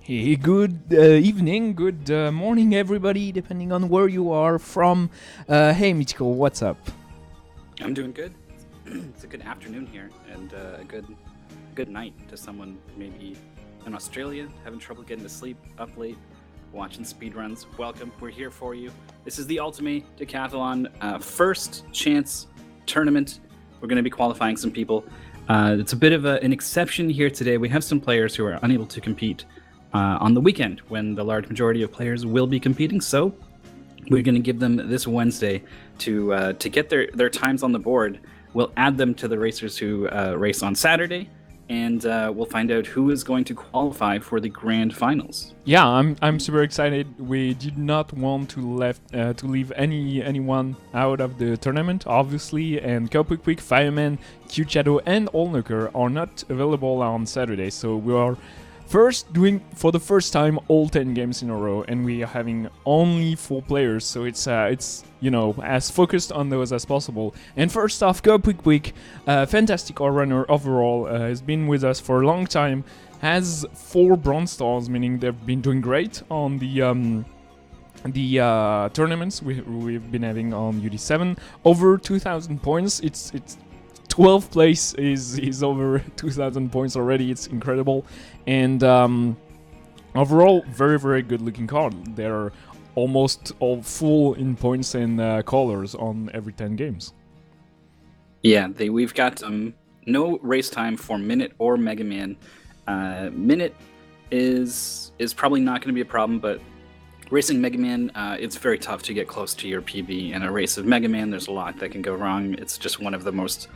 Hey, good evening, good morning, everybody, depending on where you are from. Hey, Mitiko, what's up? I'm doing good. It's a good afternoon here, and a good night to someone maybe in Australia having trouble getting to sleep, up late, watching speedruns. Welcome, we're here for you. This is the Ultime Decathlon first chance tournament. We're going to be qualifying some people. It's a bit of an exception here today. We have some players who are unable to compete on the weekend when the large majority of players will be competing. So we're going to give them this Wednesday to get their times on the board. We'll add them to the racers who race on Saturday, and we'll find out who is going to qualify for the grand finals. Yeah, I'm super excited. We did not want to leave anyone out of the tournament, obviously, and Quick, Fireman, Q Shadow, and Olnuker are not available on Saturday, so we are doing for the first time all 10 games in a row, and we are having only 4 players, so it's as focused on those as possible. And first off, Quick, fantastic all-runner overall, has been with us for a long time, has 4 bronze stars, meaning they've been doing great on the tournaments we've been having on UD7. Over 2,000 points. It's 12th place is over 2,000 points already. It's incredible. And overall, very, very good looking card. They're almost all full in points and colors on every 10 games. Yeah, we've got no race time for Minute or Mega Man. Minute is probably not going to be a problem, but racing Mega Man, it's very tough to get close to your PB. In a race of Mega Man, there's a lot that can go wrong. It's just one of the most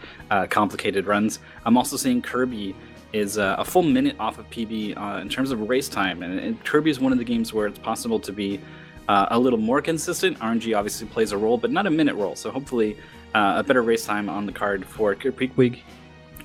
complicated runs. I'm also seeing Kirby is a full minute off of PB in terms of race time. And Kirby is one of the games where it's possible to be a little more consistent. RNG obviously plays a role, but not a minute role. So hopefully a better race time on the card for Kirby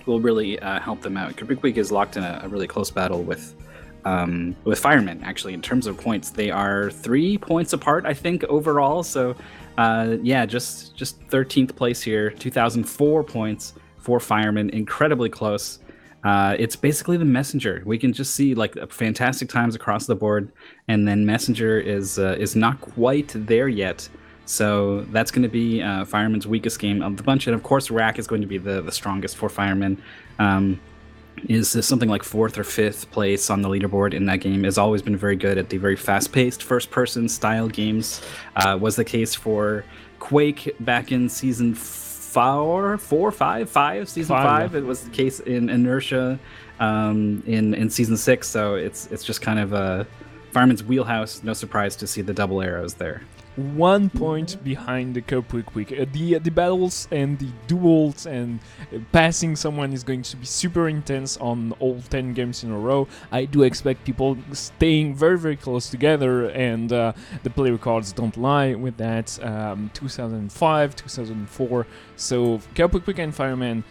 will really help them out. Kirby is locked in a really close battle with Fireman. Actually, in terms of points, they are 3 points apart, I think, overall. So just 13th place here, 2,004 points for Fireman, incredibly close. It's basically the Messenger. We can just see like fantastic times across the board, and then Messenger is not quite there yet. So that's going to be Fireman's weakest game of the bunch, and of course Rack is going to be the strongest for Fireman. Is something like 4th or 5th place on the leaderboard in that game. Has always been very good at the very fast-paced first-person style games. Was the case for Quake back in season 5. Season 5. It was the case in Inertia in season 6. So it's just kind of Fireman's wheelhouse. No surprise to see the double arrows there. 1 point behind the Quick. The battles and the duels and passing someone is going to be super intense on all 10 games in a row. I do expect people staying very, very close together, and the play records don't lie with that. 2005, 2004. So Quick and Fireman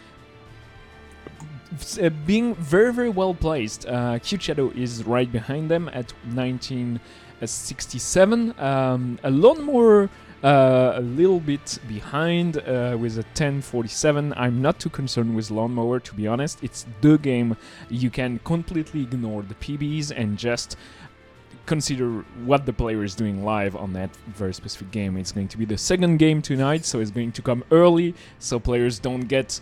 being very, very well placed. Q Shadow is right behind them at 1967. A Lawnmower a little bit behind with a 1047. I'm not too concerned with Lawnmower, to be honest. It's the game. You can completely ignore the PBs and just consider what the player is doing live on that very specific game. It's going to be the second game tonight, so it's going to come early, so players don't get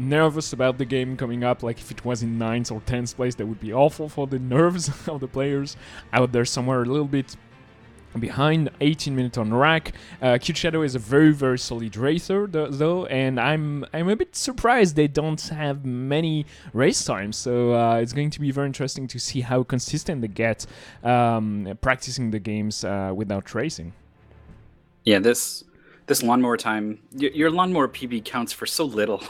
nervous about the game coming up. Like if it was in 9th or 10th place, that would be awful for the nerves of the players out there somewhere a little bit behind. 18 minutes on Rack. Q Shadow is a very, very solid racer though, and I'm a bit surprised they don't have many race times, so it's going to be very interesting to see how consistent they get practicing the games without racing. Yeah, this Lawnmower time, your Lawnmower PB counts for so little.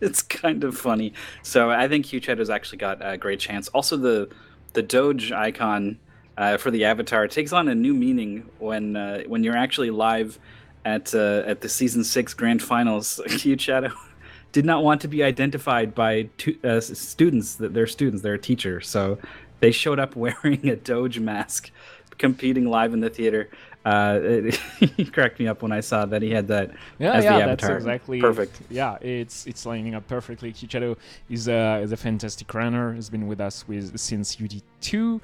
It's kind of funny. So I think Q Shadow's actually got a great chance. Also, the Doge icon for the avatar takes on a new meaning when you're actually live at the season 6 grand finals. Q Shadow did not want to be identified by students. They're a teacher, so they showed up wearing a Doge mask, competing live in the theater. He cracked me up when I saw that he had that Yeah, as the yeah, that's avatar. exactly. Perfect. Yeah, it's lining up perfectly. Kichado is a fantastic runner. Has been with us since UD2.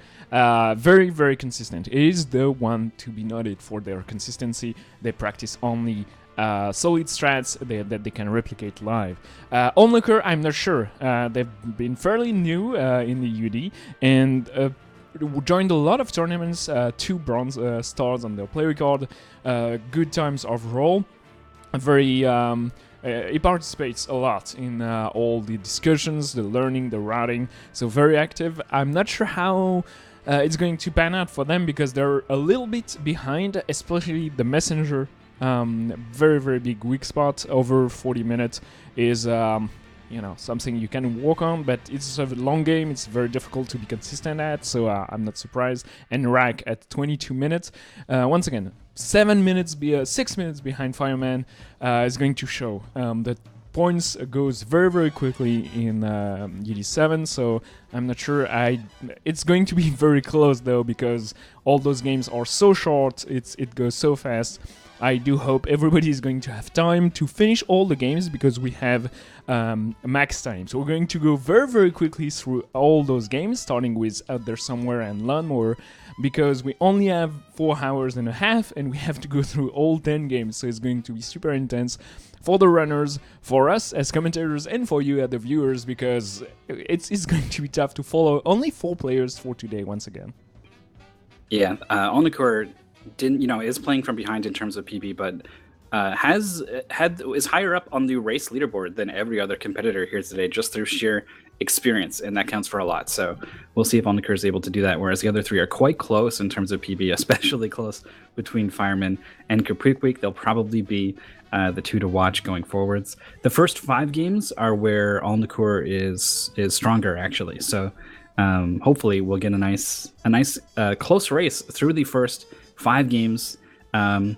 Very very consistent. It is the one to be noted for their consistency. They practice only solid strats that they can replicate live. Onlooker, I'm not sure. They've been fairly new in the UD and. Joined a lot of tournaments, 2 bronze stars on their player card, good times overall. He participates a lot in all the discussions, the learning, the routing, so very active. I'm not sure how it's going to pan out for them because they're a little bit behind, especially the messenger. Very, very big weak spot. Over 40 minutes is something you can work on, but it's a long game. It's very difficult to be consistent at, so I'm not surprised. And Rack at 22 minutes. Once again, 6 minutes behind Fireman is going to show that points goes very, very quickly in UD7, so I'm not sure. It's going to be very close, though, because all those games are so short. It goes so fast. I do hope everybody is going to have time to finish all the games because we have max time. So we're going to go very, very quickly through all those games, starting with Out There Somewhere and Lawnmower, because we only have 4 hours and a half and we have to go through all 10 games. So it's going to be super intense for the runners, for us as commentators, and for you as the viewers, because it's going to be tough to follow. Only 4 players for today, once again. Yeah, Onlooker is playing from behind in terms of PB, but is higher up on the race leaderboard than every other competitor here today, just through sheer experience, and that counts for a lot. So we'll see if Onlooker is able to do that, whereas the other 3 are quite close in terms of PB, especially close between Fireman and KIRBY'S. They'll probably be the 2 to watch going forwards. The first 5 games are where Onlooker is stronger, actually. So hopefully we'll get a nice close race through the first 5 games. And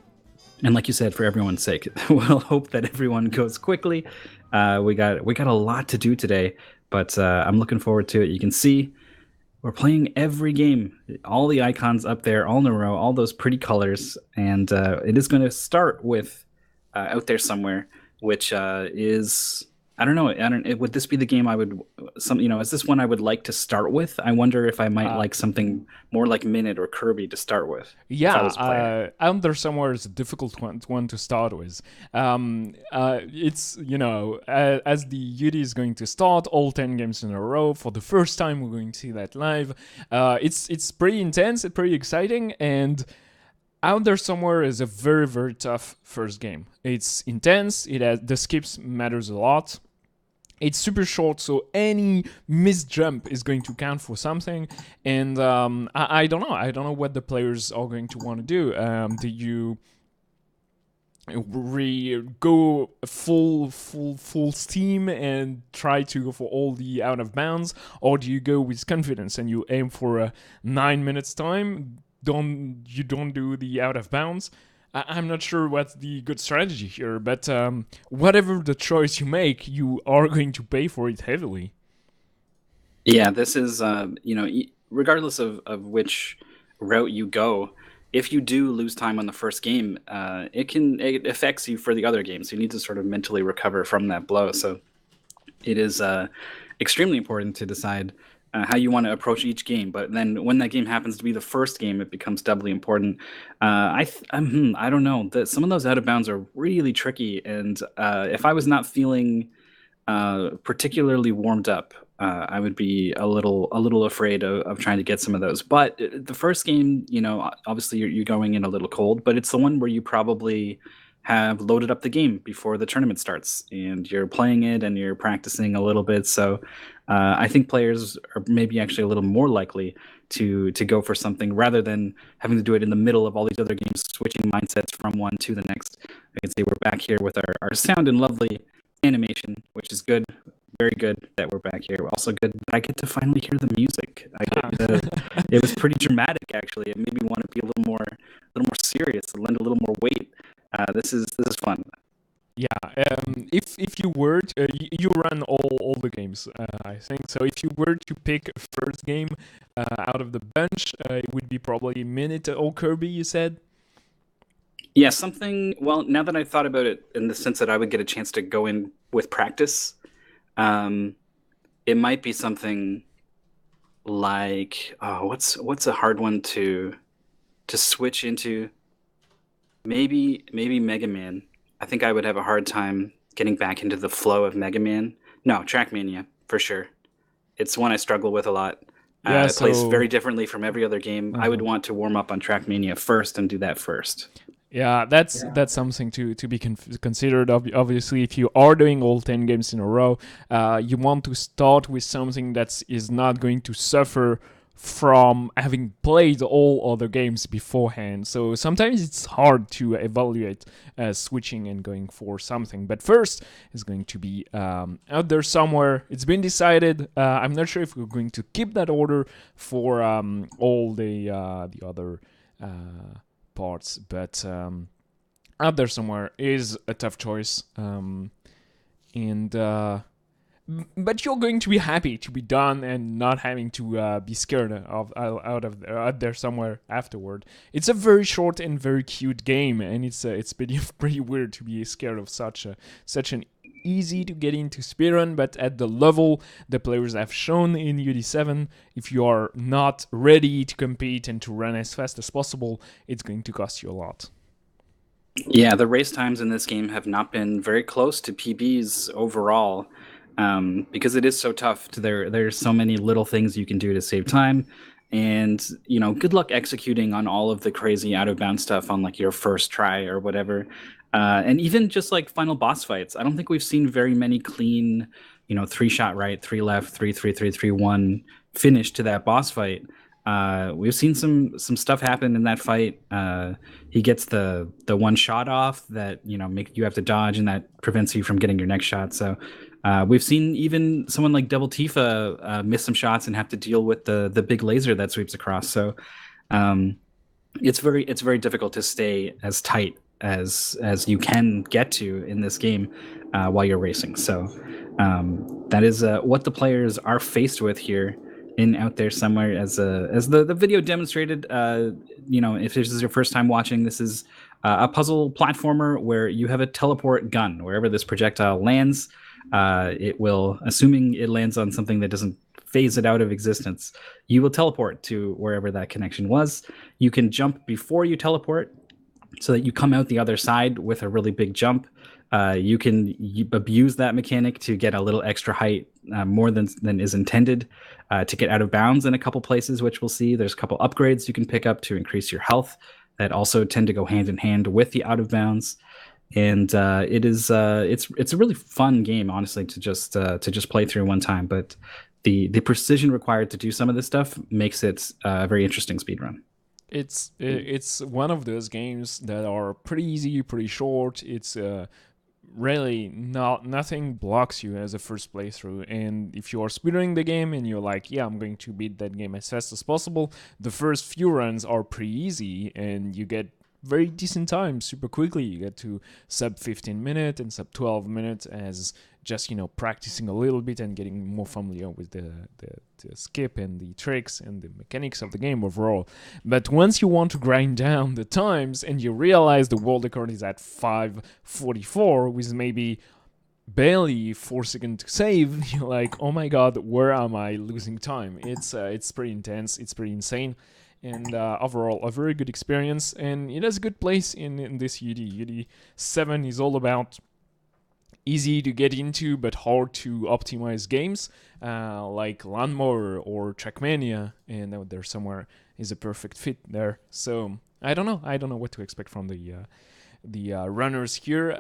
like you said, for everyone's sake, we'll hope that everyone goes quickly. We got a lot to do today, but I'm looking forward to it. You can see we're playing every game, all the icons up there, all in a row, all those pretty colors, and it is going to start with Out There Somewhere, which is, I don't know. Would this be the game I would? Is this one I would like to start with? I wonder if I might like something more like Minute or Kirby to start with. Yeah, Out There Somewhere is a difficult one to start with. It's as the UD is going to start all 10 games in a row for the first time. We're going to see that live. It's pretty intense. It's pretty exciting, and Out There Somewhere is a very, very tough first game. It's intense. The skips matters a lot. It's super short, so any missed jump is going to count for something. And I don't know. I don't know what the players are going to want to do. Do you go full steam and try to go for all the out of bounds, or do you go with confidence and you aim for a 9 minutes time? Don't do the out of bounds? I'm not sure what's the good strategy here, but whatever the choice you make, you are going to pay for it heavily. Yeah, this is, regardless of which route you go, if you do lose time on the first game, it affects you for the other games. You need to sort of mentally recover from that blow. So it is extremely important to decide how you want to approach each game, but then when that game happens to be the first game, it becomes doubly important. I don't know. Some of those out of bounds are really tricky, and if I was not feeling particularly warmed up, I would be a little afraid of trying to get some of those. But the first game, obviously you're going in a little cold, but it's the one where you probably have loaded up the game before the tournament starts, and you're playing it and you're practicing a little bit. So I think players are maybe actually a little more likely to go for something rather than having to do it in the middle of all these other games, switching mindsets from one to the next. I can see we're back here with our sound and lovely animation, which is good. Very good that we're back here. Also good that I get to finally hear the music. It was pretty dramatic, actually. It made me want to be a little more serious, lend a little more weight. This is fun. Yeah, if you were to, you run all the games, I think. So if you were to pick a first game out of the bunch, it would be probably Minute or Kirby, you said? Yeah, something. Well, now that I thought about it, in the sense that I would get a chance to go in with practice, um, it might be something like, oh, what's a hard one to switch into? Maybe Mega Man. I think I would have a hard time getting back into the flow of Mega Man. No, Trackmania for sure. It's one I struggle with a lot. Yeah, It plays so very differently from every other game. I would uh-huh. want to warm up on Trackmania first and do that first. Yeah, that's something to be considered. Obviously, if you are doing all 10 games in a row, you want to start with something that is not going to suffer from having played all other games beforehand. So sometimes it's hard to evaluate switching and going for something. But first is going to be out there somewhere. It's been decided. I'm not sure if we're going to keep that order for all the other parts, but out there somewhere is a tough choice, and but you're going to be happy to be done and not having to be scared of out there somewhere afterward. It's a very short and very cute game, and it's pretty weird to be scared of such an easy to get into speedrun, but at the level the players have shown in UD7, if you are not ready to compete and to run as fast as possible, it's going to cost you a lot. Yeah, the race times in this game have not been very close to PBs overall, because it is so tough. There's so many little things you can do to save time, and good luck executing on all of the crazy out of bounds stuff on like your first try or whatever. And even just like final boss fights, I don't think we've seen very many clean, 3-shot right, 3 left, 3-3-3-3-1 finish to that boss fight. We've seen some stuff happen in that fight. He gets the one shot off that make you have to dodge, and that prevents you from getting your next shot. So we've seen even someone like Double Tifa miss some shots and have to deal with the big laser that sweeps across. So um, it's very difficult to stay as tight as you can get to in this game while you're racing. So that is what the players are faced with here in Out There Somewhere. As the video demonstrated, if this is your first time watching, this is a puzzle platformer where you have a teleport gun. Wherever this projectile lands, it will, assuming it lands on something that doesn't phase it out of existence, you will teleport to wherever that connection was. You can jump before you teleport so that you come out the other side with a really big jump. You can abuse that mechanic to get a little extra height, more than is intended, to get out of bounds in a couple places, which we'll see. There's a couple upgrades you can pick up to increase your health that also tend to go hand in hand with the out of bounds. And it's a really fun game, honestly, to just play through one time. But the precision required to do some of this stuff makes it a very interesting speedrun. It's one of those games that are pretty easy, pretty short. It's really nothing blocks you as a first playthrough, and if you are speedrunning the game and you're like, yeah, I'm going to beat that game as fast as possible, the first few runs are pretty easy and you get very decent time super quickly. You get to sub 15 minutes and sub 12 minutes as just practicing a little bit and getting more familiar with the skip and the tricks and the mechanics of the game overall. But once you want to grind down the times and you realize the world record is at 5:44 with maybe barely 4 seconds to save, you're like, oh my god, where am I losing time? It's pretty intense, it's pretty insane, and overall a very good experience, and it has a good place in this UD 7 is all about easy to get into but hard to optimize games, like Lawnmower or Trackmania, and Out There Somewhere is a perfect fit there. So I don't know what to expect from the runners here.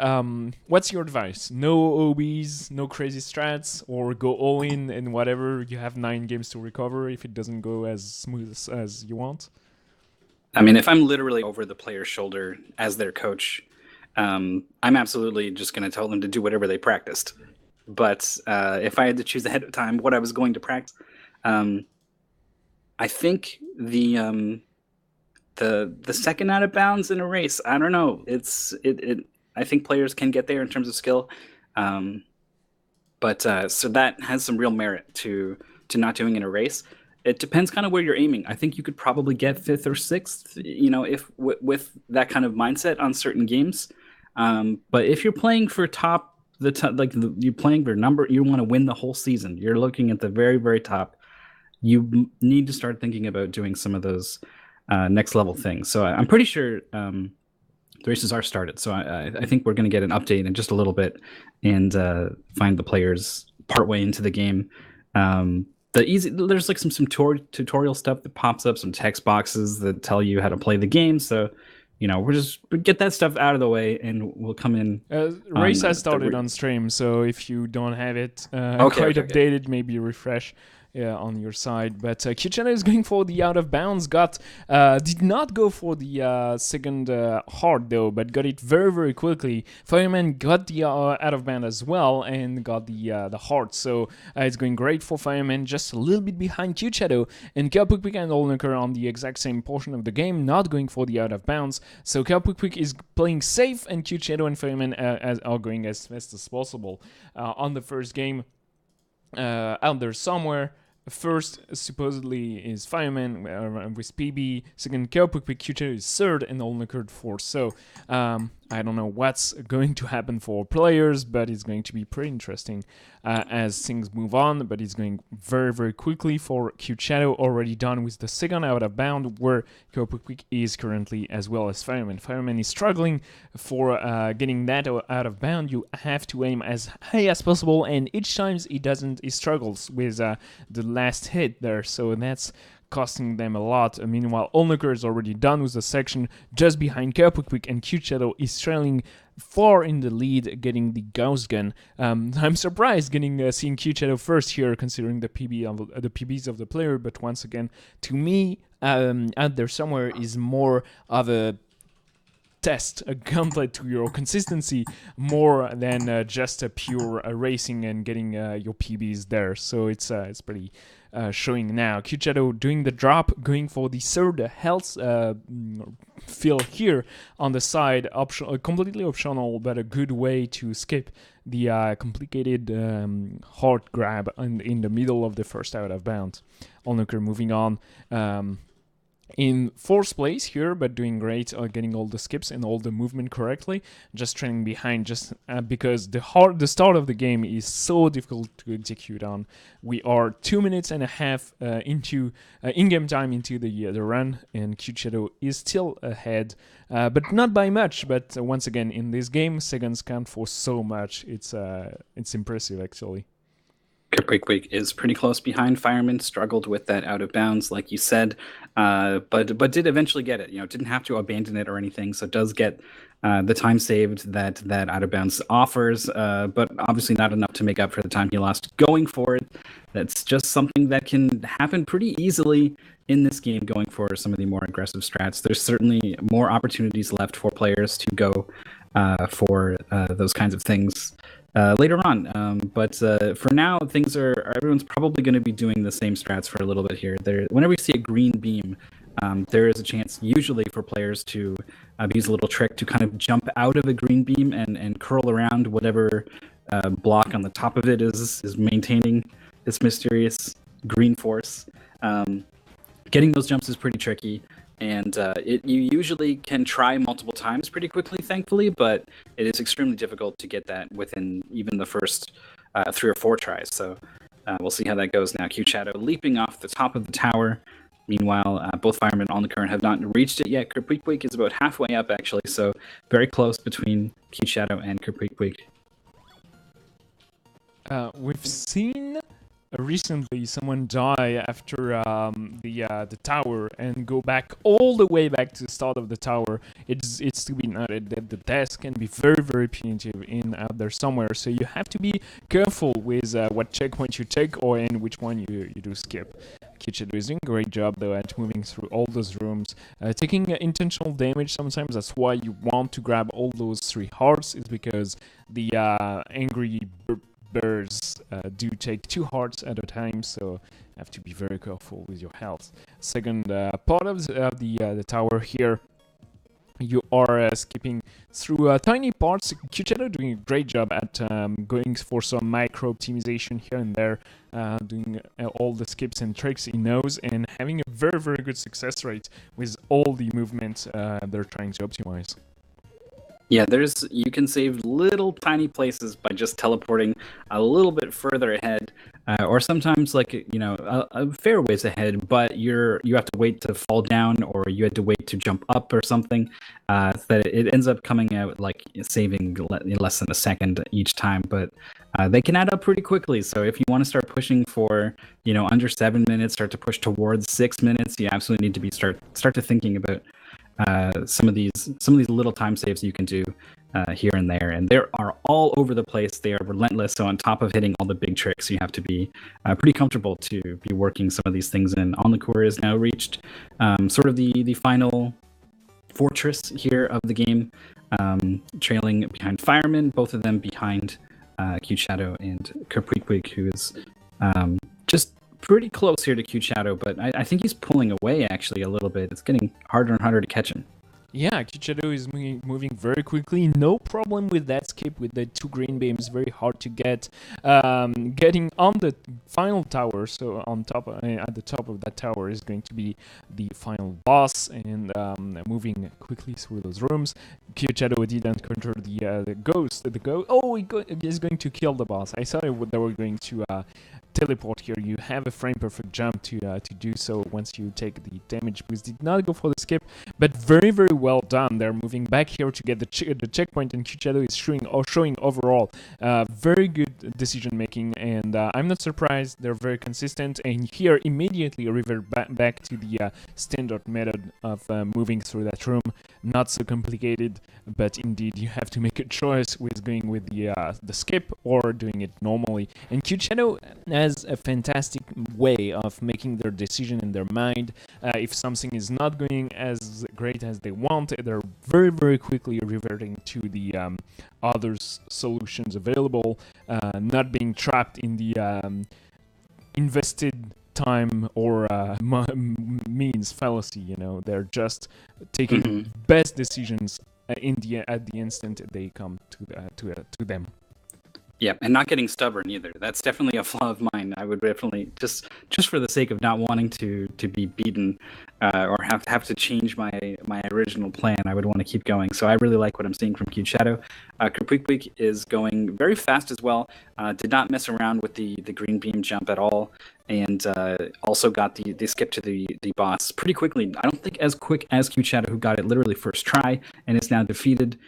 What's your advice? No OBs, no crazy strats, or go all in and whatever, you have 9 games to recover if it doesn't go as smooth as you want? I mean, if I'm literally over the player's shoulder as their coach, I'm absolutely just going to tell them to do whatever they practiced. But if I had to choose ahead of time what I was going to practice, I think the second out of bounds in a race, I don't know. I think players can get there in terms of skill, but so that has some real merit to not doing in a race. it depends kind of where you're aiming. I think you could probably get 5th or 6th, if with that kind of mindset on certain games. But if you're playing for you're playing for number, you want to win the whole season. You're looking at the very, very top. You need to start thinking about doing some of those next level things. So I'm pretty sure the races are started. So I think we're going to get an update in just a little bit and find the players partway into the game. There's like some tutorial stuff that pops up, some text boxes that tell you how to play the game. So we'll get that stuff out of the way, and we'll come in. Race has started on stream, so if you don't have it updated, maybe refresh on your side. But Kitchener is going for the out of bounds. Did not go for the second hard though, but got it very, very quickly. Fireman got the out of bound as well and got the hard. So it's going great for Fireman, just a little bit behind Cute Shadow, and Kerpukpik and Olnuker on the exact same portion of the game, not going for the out of bounds. So Kerpukpik is playing safe, and Cute Shadow and Fireman are going as fast as possible. On the first game, out there somewhere. First, supposedly, is Fireman with PB. Second, Kerpukpik, Q2 is third, and Olnuker fourth. So, I don't know what's going to happen for players, but it's going to be pretty interesting as things move on. But it's going very, very quickly for Cute Shadow, already done with the second out of bound, where Kerpukpik is currently, as well as Fireman. Fireman is struggling for getting that out of bound. You have to aim as high as possible, and each time he doesn't, he struggles with the last hit there. So that's costing them a lot. Meanwhile, Olnuker is already done with the section just behind Kerpukpik, and Cute Shadow is trailing far in the lead, getting the Gauss gun. I'm surprised seeing Cute Shadow first here, considering the PBs of the player. But once again, to me, out there somewhere is more of a test, a gauntlet to your consistency, more than just a pure racing and getting your PBs there. So it's pretty showing now. Cute Shadow doing the drop, going for the third health fill here on the side, completely optional, but a good way to skip the complicated hard grab in the middle of the first out of bounds. Olnuker moving on. In fourth place here, but doing great, getting all the skips and all the movement correctly. Just trailing behind, just because the start of the game is so difficult to execute on. We are 2 minutes and a half into in-game time into the run, and Cute Shadow is still ahead, but not by much. But once again, in this game, seconds count for so much. It's impressive, actually. Kerpukpik is pretty close behind. Fireman struggled with that out of bounds, like you said, but did eventually get it. Didn't have to abandon it or anything, so does get the time saved that out of bounds offers, but obviously not enough to make up for the time he lost going for it. That's just something that can happen pretty easily in this game, going for some of the more aggressive strats. There's certainly more opportunities left for players to go for those kinds of things later on, but for now, everyone's probably going to be doing the same strats for a little bit here. Whenever you see a green beam, there is a chance usually for players to use a little trick to kind of jump out of a green beam and curl around whatever block on the top of it is maintaining this mysterious green force. Getting those jumps is pretty tricky. And you usually can try multiple times pretty quickly, thankfully, but it is extremely difficult to get that within even the first 3 or 4 tries. So we'll see how that goes now. Cute Shadow leaping off the top of the tower. Meanwhile, both Firemen on the current have not reached it yet. Kerpukpik is about halfway up, actually, so very close between Cute Shadow and Kerpukpik. We've seen recently someone die after the tower and go back all the way back to the start of the tower. It's to be noted that the deaths can be very, very punitive out there somewhere, so you have to be careful with what checkpoint you take or in which one you do skip. Cute Shadow is doing a great job though at moving through all those rooms, taking intentional damage sometimes. That's why you want to grab all those 3 hearts, is because the angry birds do take 2 hearts at a time, so have to be very careful with your health. Second part of the tower here, you are skipping through tiny parts. Q-Shadow doing a great job at going for some micro optimization here and there, doing all the skips and tricks he knows, and having a very, very good success rate with all the movements they're trying to optimize. Yeah, you can save little tiny places by just teleporting a little bit further ahead, or sometimes like a fair ways ahead, but you have to wait to fall down, or you had to wait to jump up or something. So that it ends up coming out like saving less than a second each time, but they can add up pretty quickly. So if you want to start pushing for under 7 minutes, start to push towards 6 minutes, you absolutely need to start to thinking about some of these little time saves you can do here and there, and they are all over the place. They are relentless. So on top of hitting all the big tricks, you have to be pretty comfortable to be working some of these things in. Encore is now reached sort of the final fortress here of the game, trailing behind Fireman, both of them behind Q-Shadow and KIRBY'S, who is just pretty close here to Q-Shadow, but I think he's pulling away actually a little bit. It's getting harder and harder to catch him. Yeah, Q-Shadow is moving very quickly. No problem with that skip with the 2 green beams. Very hard to get. Getting on the final tower, so on top at the top of that tower is going to be the final boss, and moving quickly through those rooms. Q-Shadow did encounter the ghost. Oh, he's going to kill the boss. I thought they were going to teleport here. You have a frame perfect jump to do so once you take the damage boost. Did not go for the skip, but very, very well done. They're moving back here to get the checkpoint, and Q-Shadow is showing overall very good decision making, and I'm not surprised. They're very consistent, and here immediately revert back to the standard method of moving through that room. Not so complicated, but indeed you have to make a choice with going with the skip or doing it normally. And Q-Shadow has a fantastic way of making their decision in their mind. If something is not going as great as they want, they're very, very quickly reverting to the other solutions available, not being trapped in the invested time or means fallacy. They're just taking best decisions at the instant they come to them. Yeah, and not getting stubborn either. That's definitely a flaw of mine. I would definitely just for the sake of not wanting to be beaten or have to change my original plan, I would want to keep going. So I really like what I'm seeing from Q-Shadow. KIRBY'S is going very fast as well. Did not mess around with the green beam jump at all, and also got the skip to the boss pretty quickly. I don't think as quick as Q-Shadow, who got it literally first try and is now defeated.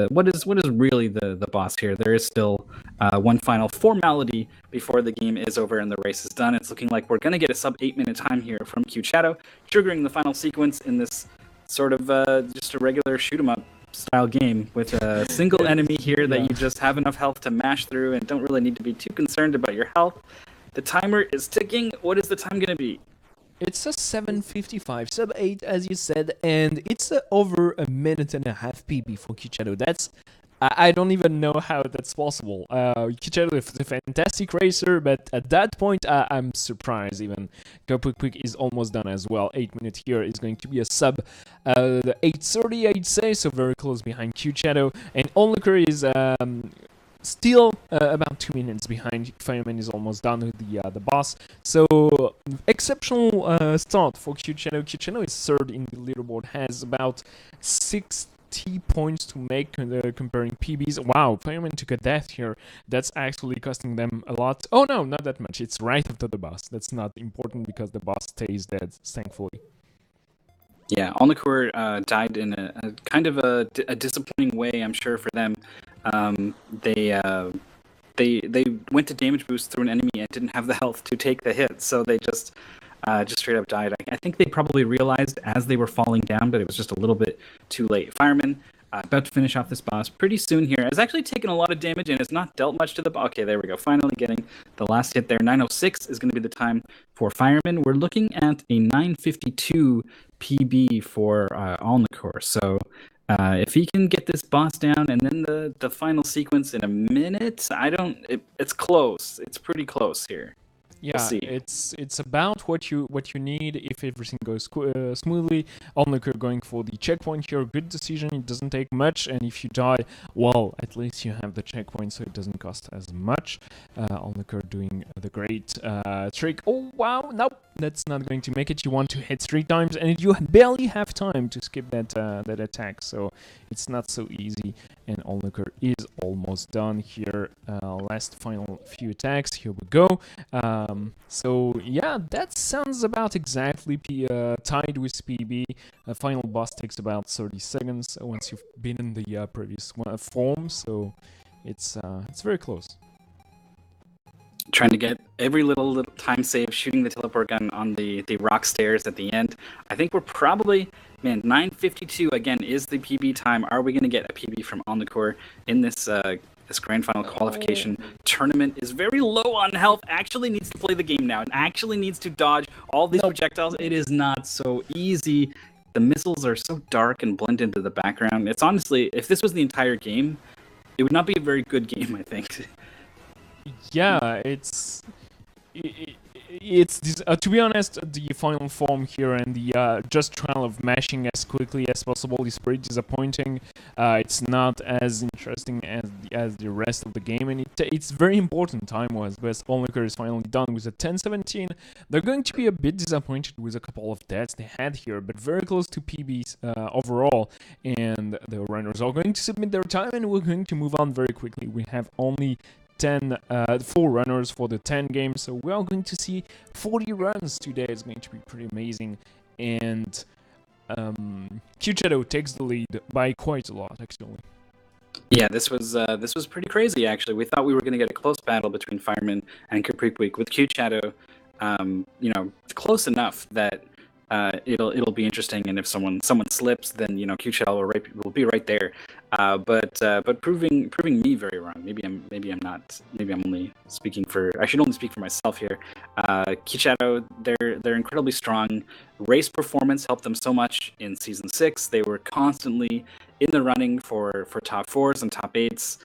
What is really the boss here? There is still one final formality before the game is over and the race is done. It's looking like we're going to get a sub 8-minute time here from Q-Shadow, triggering the final sequence in this sort of just a regular shoot 'em up style game with a single enemy here that you just have enough health to mash through and don't really need to be too concerned about your health. The timer is ticking. What is the time going to be? It's a 7:55, sub 8 as you said, and it's over a minute and a half PB for Q-Shadow. That's I don't even know how that's possible. Q-Shadow is a fantastic racer, but at that point I'm surprised even. KIRBY'S is almost done as well. 8 minutes here is going to be a sub 8:30, I'd say, so very close behind Q-Shadow. And Onlooker is still about 2 minutes behind. Fireman is almost done with the boss. So exceptional start for Q-Shadow. Q-Shadow is third in the leaderboard, has about 60 points to make comparing PBs. Wow, Fireman took a death here. That's actually costing them a lot. Oh no, not that much. It's right after the boss. That's not important because the boss stays dead, thankfully. Yeah, Onlooker died in a kind of a disappointing way, I'm sure, for them. They went to damage boost through an enemy and didn't have the health to take the hit, so they just straight up died. I think they probably realized as they were falling down, but it was just a little bit too late. Fireman, about to finish off this boss pretty soon here, has actually taken a lot of damage and has not dealt much to the boss. Okay, there we go. Finally getting the last hit there. 9:06 is going to be the time for Fireman. We're looking at a 9:52 PB for Onlooker. So if he can get this boss down and then the final sequence in a minute, it's close. It's pretty close here. We'll Yeah, see. it's about what you need. If everything goes smoothly, onlooker going for the checkpoint here, good decision. It doesn't take much, and if you die, well, at least you have the checkpoint, so it doesn't cost as much. Onlooker doing the great trick. Oh wow, nope, that's not going to make it. You want to hit 3 times, and you barely have time to skip that attack, so it's not so easy. And onlooker is almost done here. Last final few attacks. Here we go. So yeah, that sounds about exactly tied with PB. Final boss takes about 30 seconds once you've been in the previous form, so it's very close. Trying to get every little time save, shooting the teleport gun on the rock stairs at the end. I think we're probably, man, 9:52 again is the PB time. Are we going to get a PB from onlooker in this this grand final qualification tournament? Is very low on health, actually needs to play the game now, and actually needs to dodge all these projectiles. It is not so easy. The missiles are so dark and blend into the background. It's honestly, if this was the entire game, it would not be a very good game, I think. Yeah, it's to be honest, the final form here and the just trial of mashing as quickly as possible is pretty disappointing. It's not as interesting as the rest of the game, and it's very important time-wise. But onlooker is finally done with a 10-17. They're going to be a bit disappointed with a couple of deaths they had here, but very close to PBs overall. And the runners are going to submit their time, and we're going to move on very quickly. We have only 4 runners for the 10 games, so we are going to see 40 runs today. It's going to be pretty amazing, and KYRBY'S takes the lead by quite a lot, actually. Yeah, this was pretty crazy, actually. We thought we were going to get a close battle between Fireman and KIRBY'S with KYRBY'S, you know, close enough that it'll be interesting, and if someone slips, then you know KYRBY'S will be right there. But proving me very wrong. Maybe I'm not. Maybe I'm only speaking for. I should only speak for myself here. KYRBY'S, they're incredibly strong. Race performance helped them so much in season 6. They were constantly in the running for top 4s and top 8s.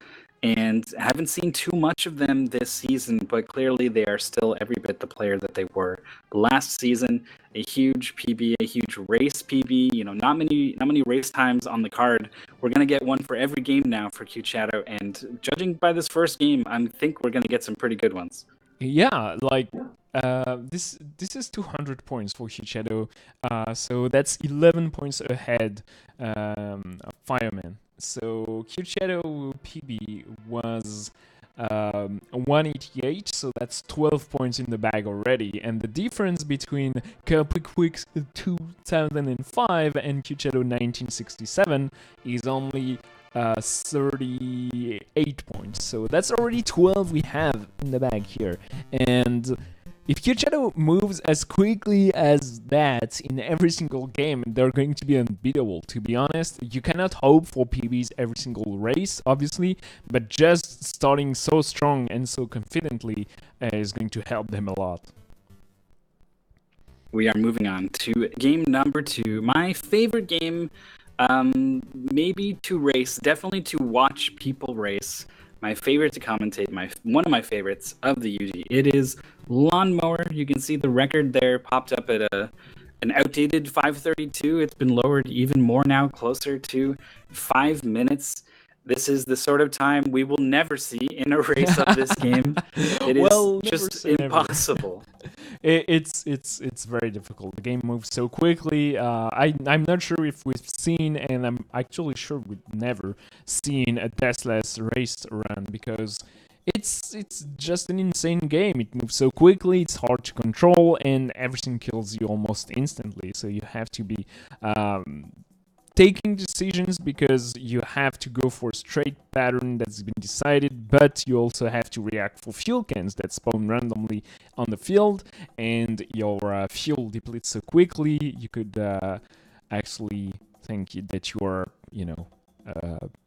And haven't seen too much of them this season, but clearly they are still every bit the player that they were last season. A huge PB, a huge race PB. You know, not many race times on the card. We're gonna get one for every game now for KYRBY'S, and judging by this first game, I think we're gonna get some pretty good ones. Yeah, like this is 200 points for KYRBY'S, so that's 11 points ahead of Fireman. So KYRBY'S PB was 188, so that's 12 points in the bag already. And the difference between KIRBY'S 2005 and KYRBY'S 1967 is only 38 points. So that's already 12 we have in the bag here. And if KYRBY'S moves as quickly as that in every single game, they're going to be unbeatable, to be honest. You cannot hope for PBs every single race, obviously, but just starting so strong and so confidently is going to help them a lot. We are moving on to game number 2. My favorite game, maybe to race, definitely to watch people race. My favorite to commentate, one of my favorites of the UG. It is Lawnmower. You can see the record there popped up at an outdated 5:32. It's been lowered even more now, closer to 5 minutes. This is the sort of time we will never see in a race of this game. It is just impossible. It's very difficult. The game moves so quickly. I'm not sure if we've seen, and I'm actually sure we've never seen a deathless race run, because it's just an insane game. It moves so quickly, it's hard to control, and everything kills you almost instantly. So you have to be taking decisions, because you have to go for a straight pattern that's been decided, but you also have to react for fuel cans that spawn randomly on the field, and your fuel depletes so quickly you could actually think that you are, you know,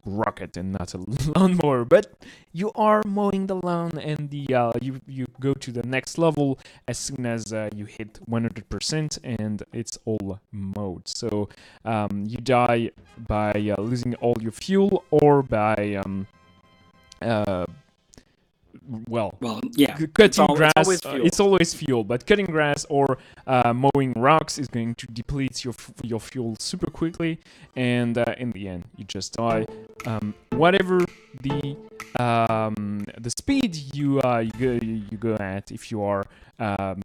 rocket and not a lawnmower, but you are mowing the lawn, and you go to the next level as soon as you hit 100%, and it's all mowed. So you die by losing all your fuel, or by well, yeah, cutting grass, it's always fuel. but cutting grass or mowing rocks is going to deplete your fuel super quickly, and in the end, you just die. Whatever the speed you go at, if you are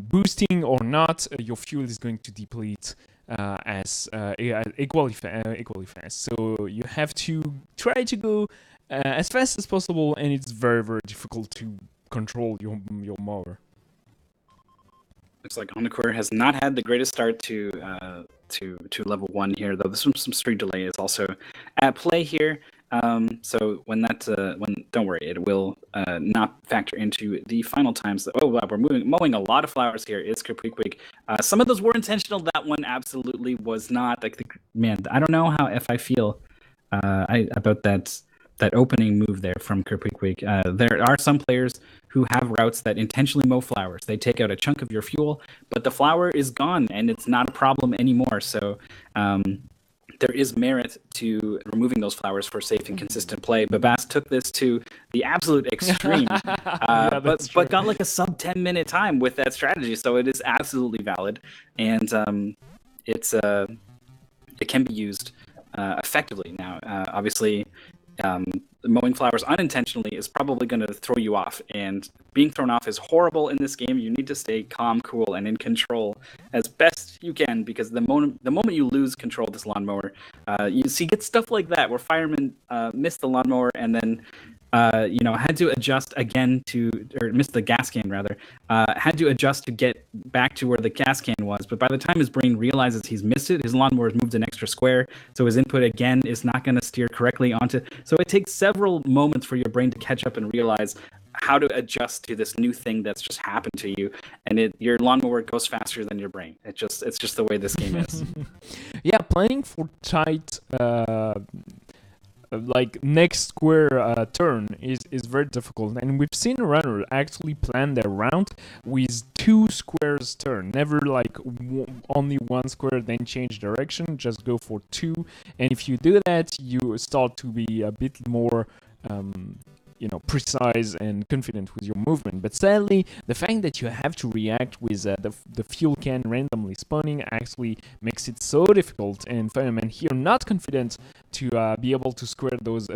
boosting or not, your fuel is going to deplete as equally fast. So you have to try to go as fast as possible, and it's very, very difficult to control your mower. Looks like Onukor has not had the greatest start to level 1 here, though. Some street delay is also at play here. So when don't worry, it will not factor into the final times. Oh wow, we're mowing a lot of flowers here. It's KIRBY'S. Some of those were intentional. That one absolutely was not. Like, man, I don't know if I feel about that opening move there from KIRBY'S. There are some players who have routes that intentionally mow flowers. They take out a chunk of your fuel, but the flower is gone and it's not a problem anymore. So there is merit to removing those flowers for safe and consistent play. Babas took this to the absolute extreme, but got like a sub 10-minute time with that strategy. So it is absolutely valid, and it can be used effectively. Now, obviously, mowing flowers unintentionally is probably going to throw you off, and being thrown off is horrible in this game. You need to stay calm, cool, and in control as best you can, because the moment you lose control of this lawnmower, you get stuff like that where firemen missed the lawnmower and then had to adjust again or missed the gas can rather, had to adjust to get back to where the gas can was. But by the time his brain realizes he's missed it, his lawnmower has moved an extra square. So his input again is not going to steer correctly onto. So it takes several moments for your brain to catch up and realize how to adjust to this new thing that's just happened to you. And your lawnmower goes faster than your brain. It's just the way this game is. Yeah, planning for tight like next square turn is very difficult, and we've seen a runner actually plan their round with 2 squares turn, never like only 1 square then change direction, just go for 2. And if you do that, you start to be a bit more precise and confident with your movement. But sadly, the fact that you have to react with the fuel can randomly spawning actually makes it so difficult, and Fireman here not confident to be able to square those,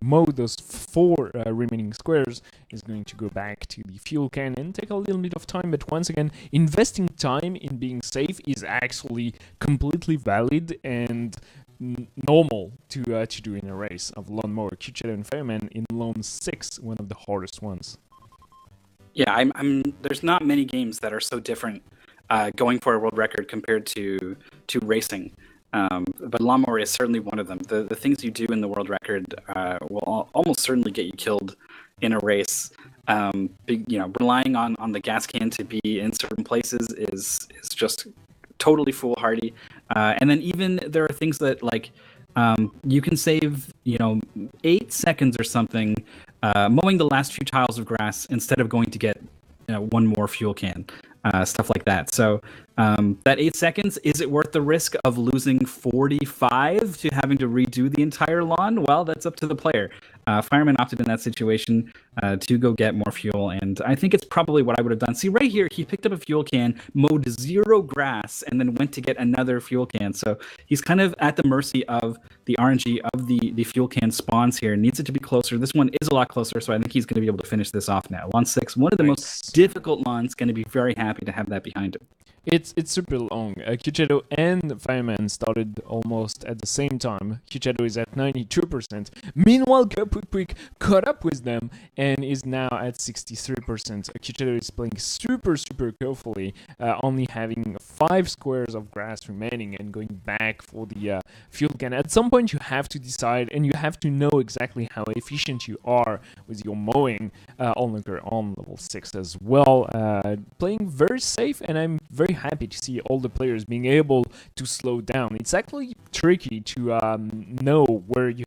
mow those 4 remaining squares, is going to go back to the fuel can and take a little bit of time. But once again, investing time in being safe is actually completely valid and normal to do in a race of lawnmower. KIRBY'S and Fireman in Lone 6, one of the hardest ones. Yeah, there's not many games that are so different going for a world record compared to racing. But lawnmower is certainly one of them. The things you do in the world record will almost certainly get you killed in a race. Relying on the gas can to be in certain places is just totally foolhardy. And then even there are things that you can save 8 seconds or something mowing the last few tiles of grass instead of going to get 1 more fuel can, stuff like that. So that 8 seconds, is it worth the risk of losing 45 to having to redo the entire lawn? Well, that's up to the player. Fireman opted in that situation to go get more fuel, and I think it's probably what I would have done. See, right here, he picked up a fuel can, mowed 0 grass, and then went to get another fuel can. So he's kind of at the mercy of the RNG of the fuel can spawns here. Needs it to be closer. This one is a lot closer, so I think he's going to be able to finish this off now. Lawn 6, one of the most difficult lawns, going to be very happy to have that behind him. It's super long. KIRBY'S and Fireman started almost at the same time. KIRBY'S is at 92%. Meanwhile, KIRBY'S caught up with them and is now at 63%. KIRBY'S is playing super carefully, only having 5 squares of grass remaining and going back for the fuel can. At some point, you have to decide, and you have to know exactly how efficient you are with your mowing. Onlooker on level 6 as well, playing very safe, and I'm very happy to see all the players being able to slow down. It's actually tricky to know when you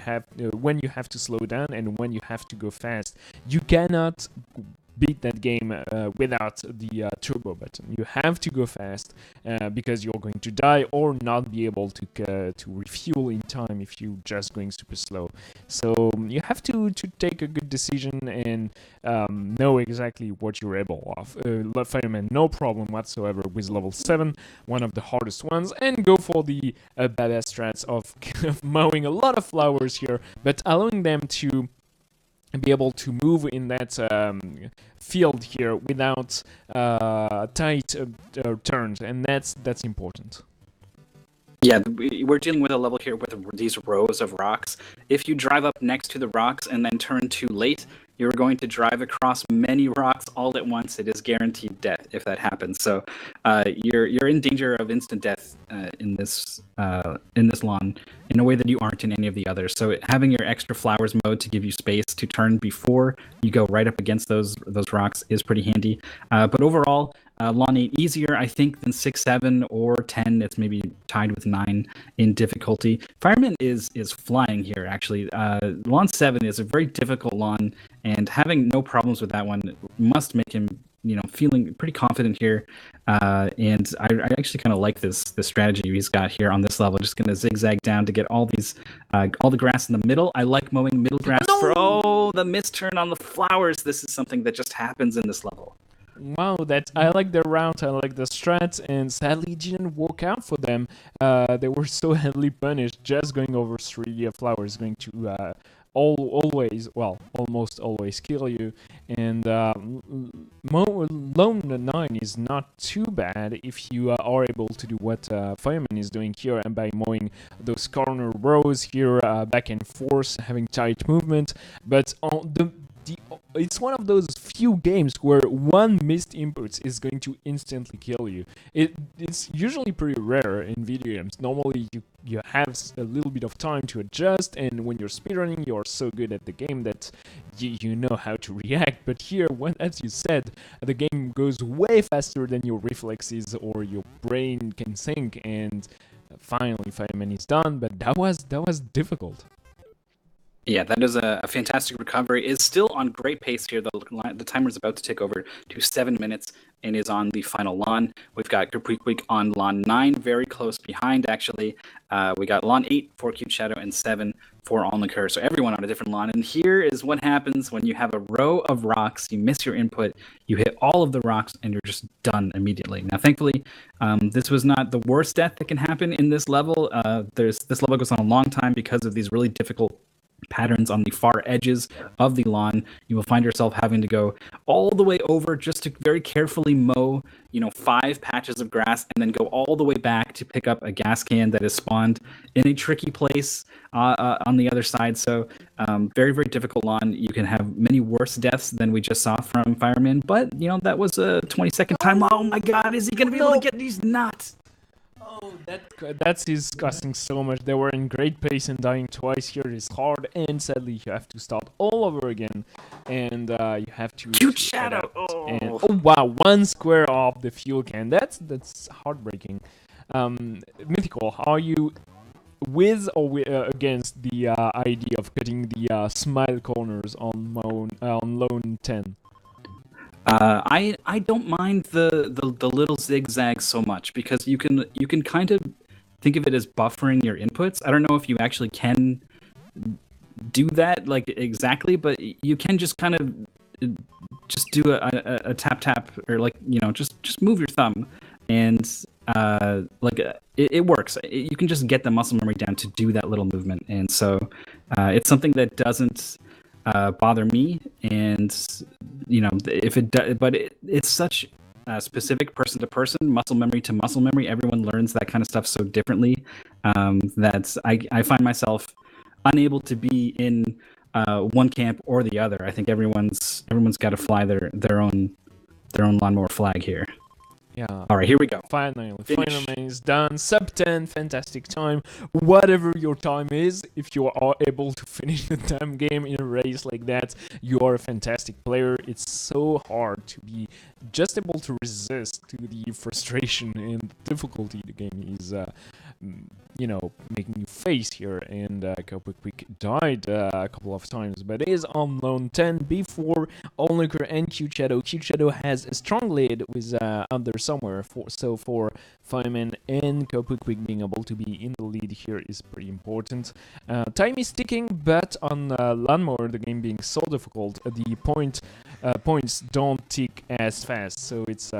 have to slow down and when you have to go fast. You cannot beat that game without the turbo button. You have to go fast because you're going to die or not be able to refuel in time if you're just going super slow. So you have to take a good decision and know exactly what you're able of. Fireman, no problem whatsoever with level 7, one of the hardest ones, and go for the badass strats of mowing a lot of flowers here, but allowing them to be able to move in that field here without tight turns, and that's important. Yeah, we're dealing with a level here with these rows of rocks. If you drive up next to the rocks and then turn too late, you're going to drive across many rocks all at once. It is guaranteed death if that happens. So you're in danger of instant death in this lawn in a way that you aren't in any of the others. So having your extra flowers mode to give you space to turn before you go right up against those rocks is pretty handy. But overall, Lawn 8 easier, I think, than 6, 7, or 10. It's maybe tied with 9 in difficulty. Fireman is flying here, actually. Lawn 7 is a very difficult lawn, and having no problems with that one must make him, feeling pretty confident here. And I actually kind of like this strategy he's got here on this level. Just going to zigzag down to get all the grass in the middle. I like mowing middle grass for the misturn on the flowers. This is something that just happens in this level. Wow, I like the route, I like the strats, and sadly it didn't work out for them. They were so heavily punished. Just going over 3 flowers is going to almost always kill you. And Lone 9 is not too bad if you are able to do what Fireman is doing here, and by mowing those corner rows here back and forth, having tight movement. But on it's one of those few games where one missed input is going to instantly kill you. It's usually pretty rare in video games. Normally you have a little bit of time to adjust, and when you're speedrunning, you're so good at the game that you know how to react. But here, as you said, the game goes way faster than your reflexes or your brain can think, and finally Fireman is done, but that was difficult. Yeah, that is a fantastic recovery. Is still on great pace here. The timer is about to tick over to 7 minutes and is on the final lawn. We've got KIRBY'S on lawn 9, very close behind, actually. We got lawn 8 for Cute Shadow and 7 for On the Cur. So everyone on a different lawn. And here is what happens when you have a row of rocks. You miss your input, you hit all of the rocks, and you're just done immediately. Now, thankfully, this was not the worst death that can happen in this level. This level goes on a long time because of these really difficult patterns on the far edges of the lawn. You will find yourself having to go all the way over just to very carefully mow 5 patches of grass, and then go all the way back to pick up a gas can that is spawned in a tricky place on the other side. So very, very difficult lawn. You can have many worse deaths than we just saw from Fireman, but that was a 20-second time. Oh my god, is he gonna be able to get these nuts? Oh, that's disgusting so much. They were in great pace, and dying twice here is hard, and sadly you have to start all over again, and you have to Cute Shadow. And, wow, 1 square off the fuel can. That's heartbreaking. Mythical, are you with or against the idea of cutting the smile corners on Lone 10? I don't mind the little zigzags so much, because you can kind of think of it as buffering your inputs. I don't know if you actually can do that like exactly, but you can just kind of just do a tap, or just move your thumb, and it works. You can just get the muscle memory down to do that little movement, and so it's something that doesn't bother me. And if it does, but it's such specific person to person, muscle memory to muscle memory. Everyone learns that kind of stuff so differently, that I find myself unable to be in one camp or the other. I think everyone's got to fly their own lawnmower flag here. Yeah. All right, here we go. Finally, Fireman is done. Sub 10, fantastic time. Whatever your time is, if you are able to finish the damn game in a race like that, you are a fantastic player. It's so hard to be just able to resist to the frustration and difficulty the game is making you face here, and KIRBY'S died a couple of times, but is on lone 10 before Onlooker and Cute Shadow. Cute Shadow has a strong lead with under somewhere, for Fireman and KIRBY'S being able to be in the lead here is pretty important. Time is ticking, but on Lawnmower, the game being so difficult, the points don't tick as fast, so it's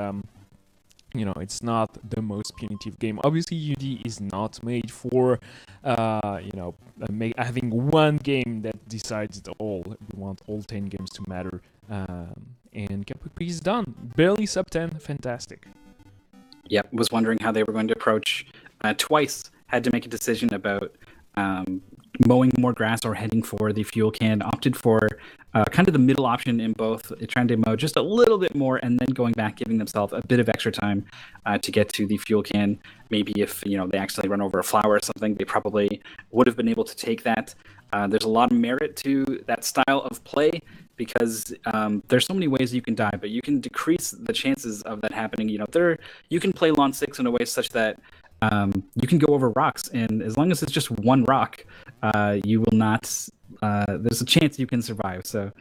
it's not the most punitive game. Obviously, UD is not made for, having one game that decides it all. We want all 10 games to matter. And KIRBY'S is done. Barely sub 10. Fantastic. Yep, was wondering how they were going to approach. Twice had to make a decision about mowing more grass or heading for the fuel can. Opted for kind of the middle option in both, trying to mow just a little bit more and then going back, giving themselves a bit of extra time to get to the fuel can. Maybe if they accidentally run over a flower or something, they probably would have been able to take that. There's a lot of merit to that style of play because there's so many ways you can die, but you can decrease the chances of that happening. You can play Lawn 6 in a way such that you can go over rocks, and as long as it's just one rock, you will not. There's a chance you can survive. So,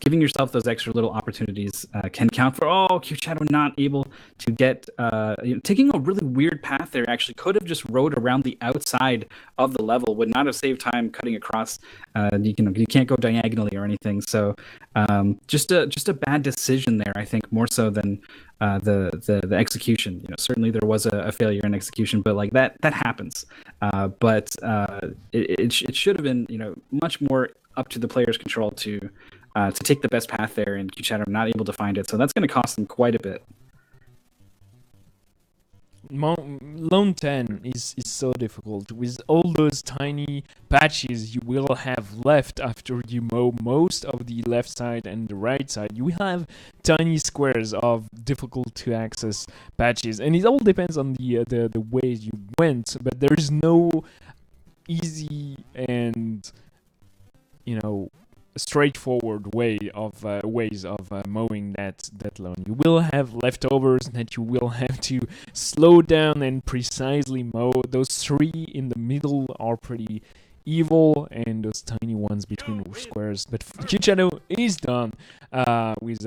giving yourself those extra little opportunities can count for. Cute Shadow not able to get taking a really weird path there. Actually, could have just rode around the outside of the level. Would not have saved time cutting across. You can't go diagonally or anything. So, just a bad decision there. I think more so than the execution. Certainly there was a failure in execution, but like that happens. But it should have been much more up to the player's control to take the best path there, and Cute Shadow not able to find it. So that's going to cost them quite a bit. Lone 10 is so difficult. With all those tiny patches you will have left after you mow most of the left side and the right side, you will have tiny squares of difficult to access patches, and it all depends on the ways you went, but there is no easy and straightforward ways of mowing that lawn. You will have leftovers that you will have to slow down and precisely mow. Those three in the middle are pretty evil, and those tiny ones between squares. But Cute Shadow is done with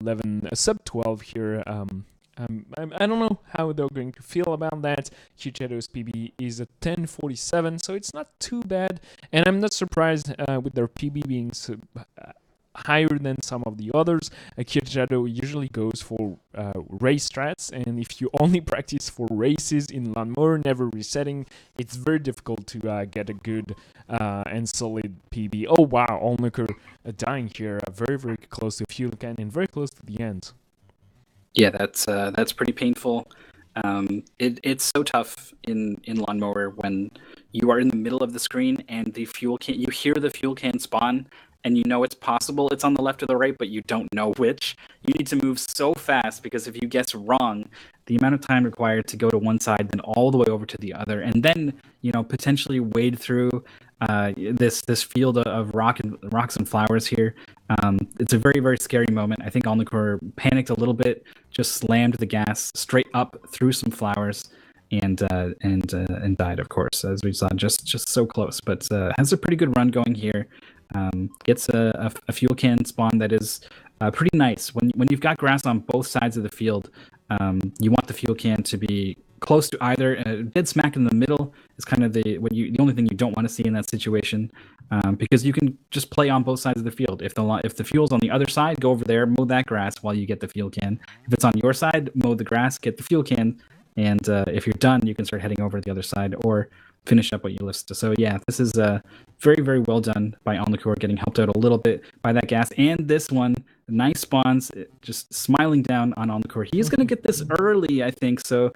11 sub 12 here. I don't know how they're going to feel about that. Cute Shadow's PB is a 1047, so it's not too bad. And I'm not surprised with their PB being higher than some of the others. Cute Shadow usually goes for race strats, and if you only practice for races in Lawnmower, never resetting, it's very difficult to get a good and solid PB. Oh wow, Onlooker dying here, very, very close to fuel can and very close to the end. Yeah, that's pretty painful. It's so tough in Lawnmower when you are in the middle of the screen and the fuel can, you hear the fuel can spawn, and it's possible it's on the left or the right, but you don't know which. You need to move so fast because if you guess wrong, the amount of time required to go to one side, then all the way over to the other, and then potentially wade through this field of rocks and flowers here. It's a very, very scary moment. I think Onlooker panicked a little bit, just slammed the gas straight up through some flowers, and died, of course, as we saw, just so close. But has a pretty good run going here. Gets a fuel can spawn that is pretty nice. When you've got grass on both sides of the field, you want the fuel can to be close to either. Dead smack in the middle is kind of the only thing you don't want to see in that situation, because you can just play on both sides of the field. If the fuel's on the other side, go over there, mow that grass while you get the fuel can. If it's on your side, mow the grass, get the fuel can, and if you're done, you can start heading over to the other side or finish up what you listed. So yeah, this is very, very well done by Onlooker, getting helped out a little bit by that gas. And this one, nice spawns, just smiling down on Onlooker. He's going to get this early, I think. So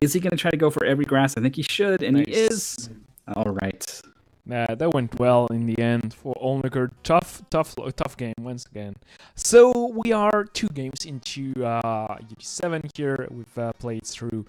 is he going to try to go for every grass? I think he should, and nice. He is. All right. That went well in the end for Onlooker. Tough game once again. So we are 2 games into UD7 here. We've played through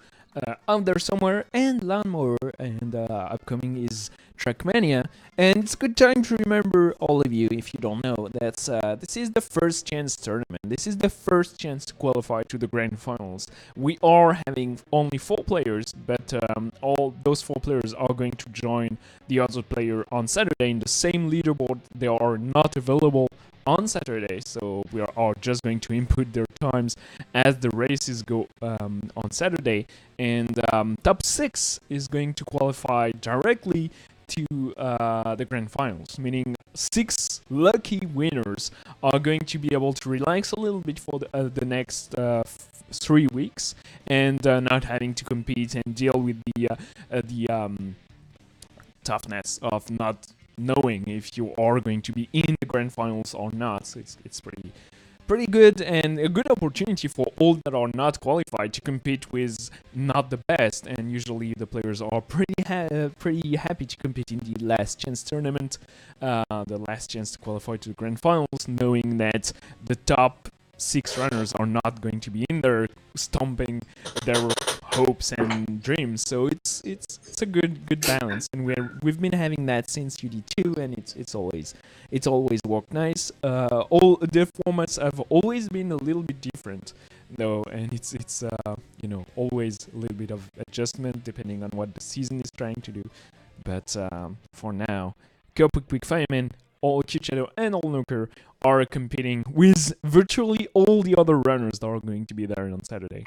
Under Somewhere and Lawnmower, and upcoming is TRACKMANIA, and it's a good time to remember, all of you, if you don't know, that this is the first chance tournament. This is the first chance to qualify to the grand finals. We are having only 4 players, but all those 4 players are going to join the other player on Saturday in the same leaderboard. They are not available on Saturday, so we are just going to input their times as the races go on Saturday, and top 6 is going to qualify directly to the grand finals, meaning 6 lucky winners are going to be able to relax a little bit for the next 3 weeks, and not having to compete and deal with the toughness of not knowing if you are going to be in the grand finals or not. So it's pretty good, and a good opportunity for all that are not qualified to compete with not the best. And usually the players are pretty happy to compete in the last chance tournament, the last chance to qualify to the grand finals, knowing that the top 6 runners are not going to be in there stomping their hopes and dreams. So it's a good balance, and we've been having that since UD2, and it's always worked nice. All the formats have always been a little bit different though, and it's always a little bit of adjustment depending on what the season is trying to do. But for now, Quick Fireman, all Cute Shadow and all Nooker are competing with virtually all the other runners that are going to be there on Saturday.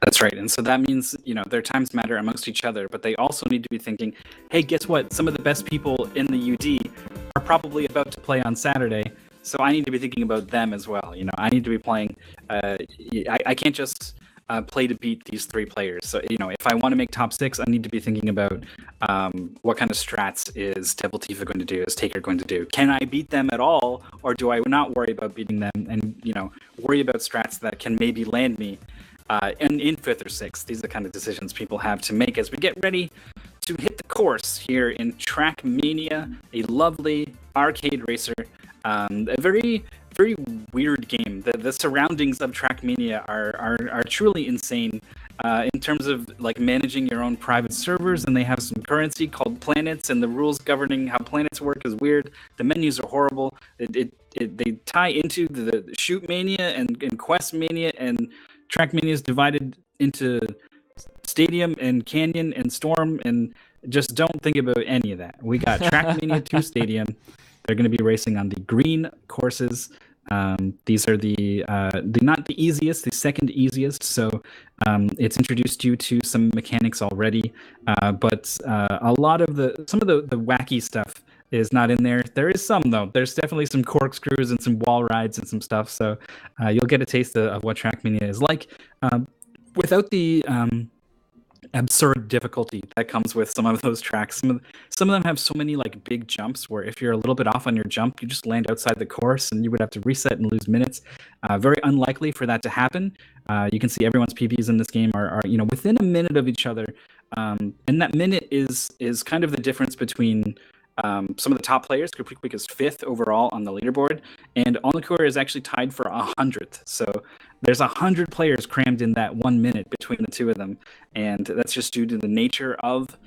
That's right. And so that means, their times matter amongst each other, but they also need to be thinking, hey, guess what? Some of the best people in the UD are probably about to play on Saturday. So I need to be thinking about them as well. I need to be playing. I can't just play to beat these 3 players. So, if I want to make top 6, I need to be thinking about what kind of strats is Devil Tifa going to do, is Taker going to do. Can I beat them at all, or do I not worry about beating them and, worry about strats that can maybe land me in 5th or 6th? These are the kind of decisions people have to make as we get ready to hit the course here in TRACKMANIA, a lovely arcade racer. A very, very weird game. The surroundings of TRACKMANIA are truly insane in terms of managing your own private servers, and they have some currency called planets, and the rules governing how planets work is weird. The menus are horrible. They tie into the Shoot Mania and Quest Mania, and TRACKMANIA is divided into Stadium and Canyon and Storm, and just don't think about any of that. We got TRACKMANIA 2 Stadium. They're going to be racing on the green courses. These are the not the easiest, the second easiest. So it's introduced you to some mechanics already, but a lot of some of the wacky stuff is not in there. There is some though. There's definitely some corkscrews and some wall rides and some stuff. So you'll get a taste of what TRACKMANIA is like, without the absurd difficulty that comes with some of those tracks. Some of them have so many big jumps where if you're a little bit off on your jump, you just land outside the course and you would have to reset and lose minutes. Very unlikely for that to happen. You can see everyone's PBs in this game are within a minute of each other, and that minute is kind of the difference between some of the top players. Quick is 5th overall on the leaderboard, and Onlikur is actually tied for 100th. So there's 100 players crammed in that 1 minute between the 2 of them, and that's just due to the nature of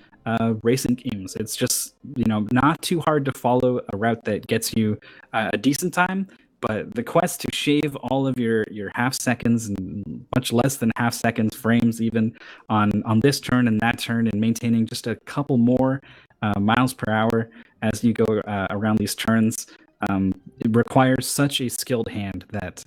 racing games. It's just not too hard to follow a route that gets you a decent time, but the quest to shave all of your half seconds and much less than half seconds frames even on this turn and that turn, and maintaining just a couple more miles per hour as you go around these turns, it requires such a skilled hand that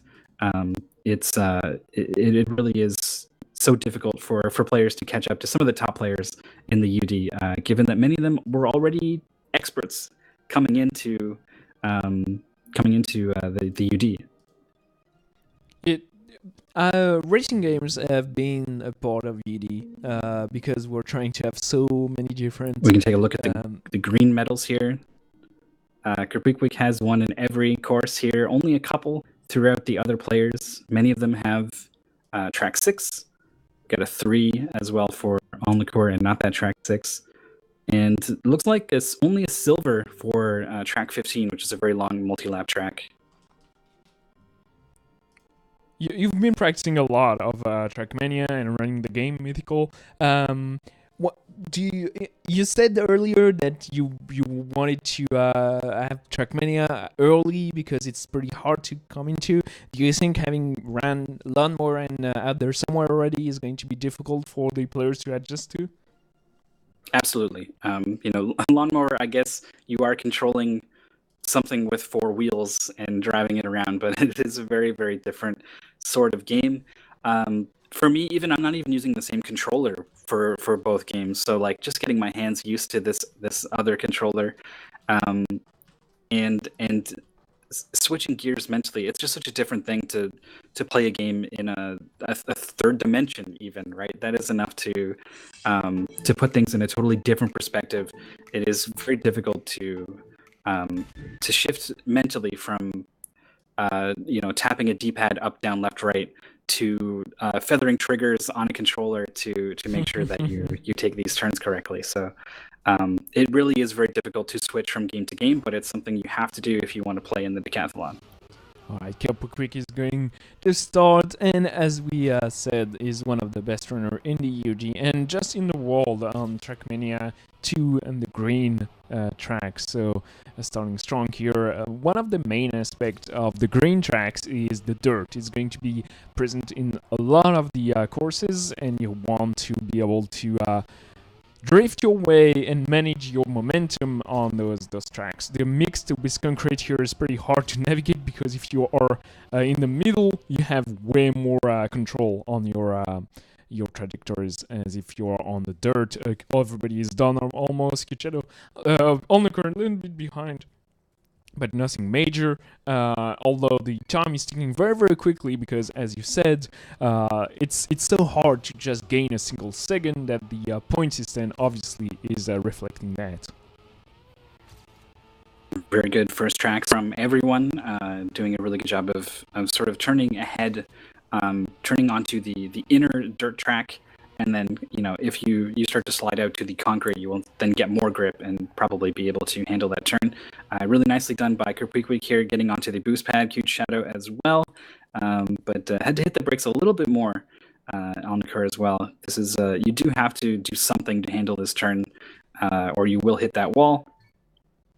it really is so difficult for players to catch up to some of the top players in the UD, given that many of them were already experts coming into the UD. Racing games have been a part of UD because we're trying to have so many different. We can take a look at the green medals here. Quick has one in every course here. Only a couple throughout the other players. Many of them have track 6. Got a 3 as well for Onlikur, and not that track 6. And it looks like it's only a silver for track 15, which is a very long multi-lap track. You've been practicing a lot of TRACKMANIA and running the game Mythical. what do you said earlier that you wanted to have Trackmania early because it's pretty hard to come into. Do you think having ran Lawnmower and out there somewhere already is going to be difficult for the players to adjust to? Absolutely. Lawnmower, I guess you are controlling something with four wheels and driving it around, but it is a very, very different sort of game. For me, even I'm not even using the same controller for both games, so like just getting my hands used to this other controller, um, and switching gears mentally, it's just such a different thing to play a game in a third dimension even, right? That is enough to put things in a totally different perspective. It is very difficult to shift mentally from tapping a D-pad up, down, left, right to feathering triggers on a controller to make sure that you take these turns correctly. So it really is very difficult to switch from game to game, but it's something you have to do if you want to play in the decathlon. Alright, Quick is going to start, and as we said, is one of the best runner in the UG and just in the world on Trackmania 2 and the green track. So starting strong here. One of the main aspects of the green tracks is the dirt. It's going to be present in a lot of the courses, and you want to be able to drift your way and manage your momentum on those tracks. The mixed with concrete here is pretty hard to navigate because if you are in the middle, you have way more control on your trajectories, as if you are on the dirt. Everybody is done almost. Kichado on the current, a little bit behind, but nothing major, although the time is ticking very, very quickly because, as you said, it's so hard to just gain a single second that the point system obviously is reflecting that. Very good first track from everyone, doing a really good job of sort of turning ahead, turning onto the inner dirt track. And then, if you start to slide out to the concrete, you will then get more grip and probably be able to handle that turn. Really nicely done by KIRBY'S here, getting onto the boost pad, huge shadow as well. But had to hit the brakes a little bit more on the car as well. This is you do have to do something to handle this turn, or you will hit that wall.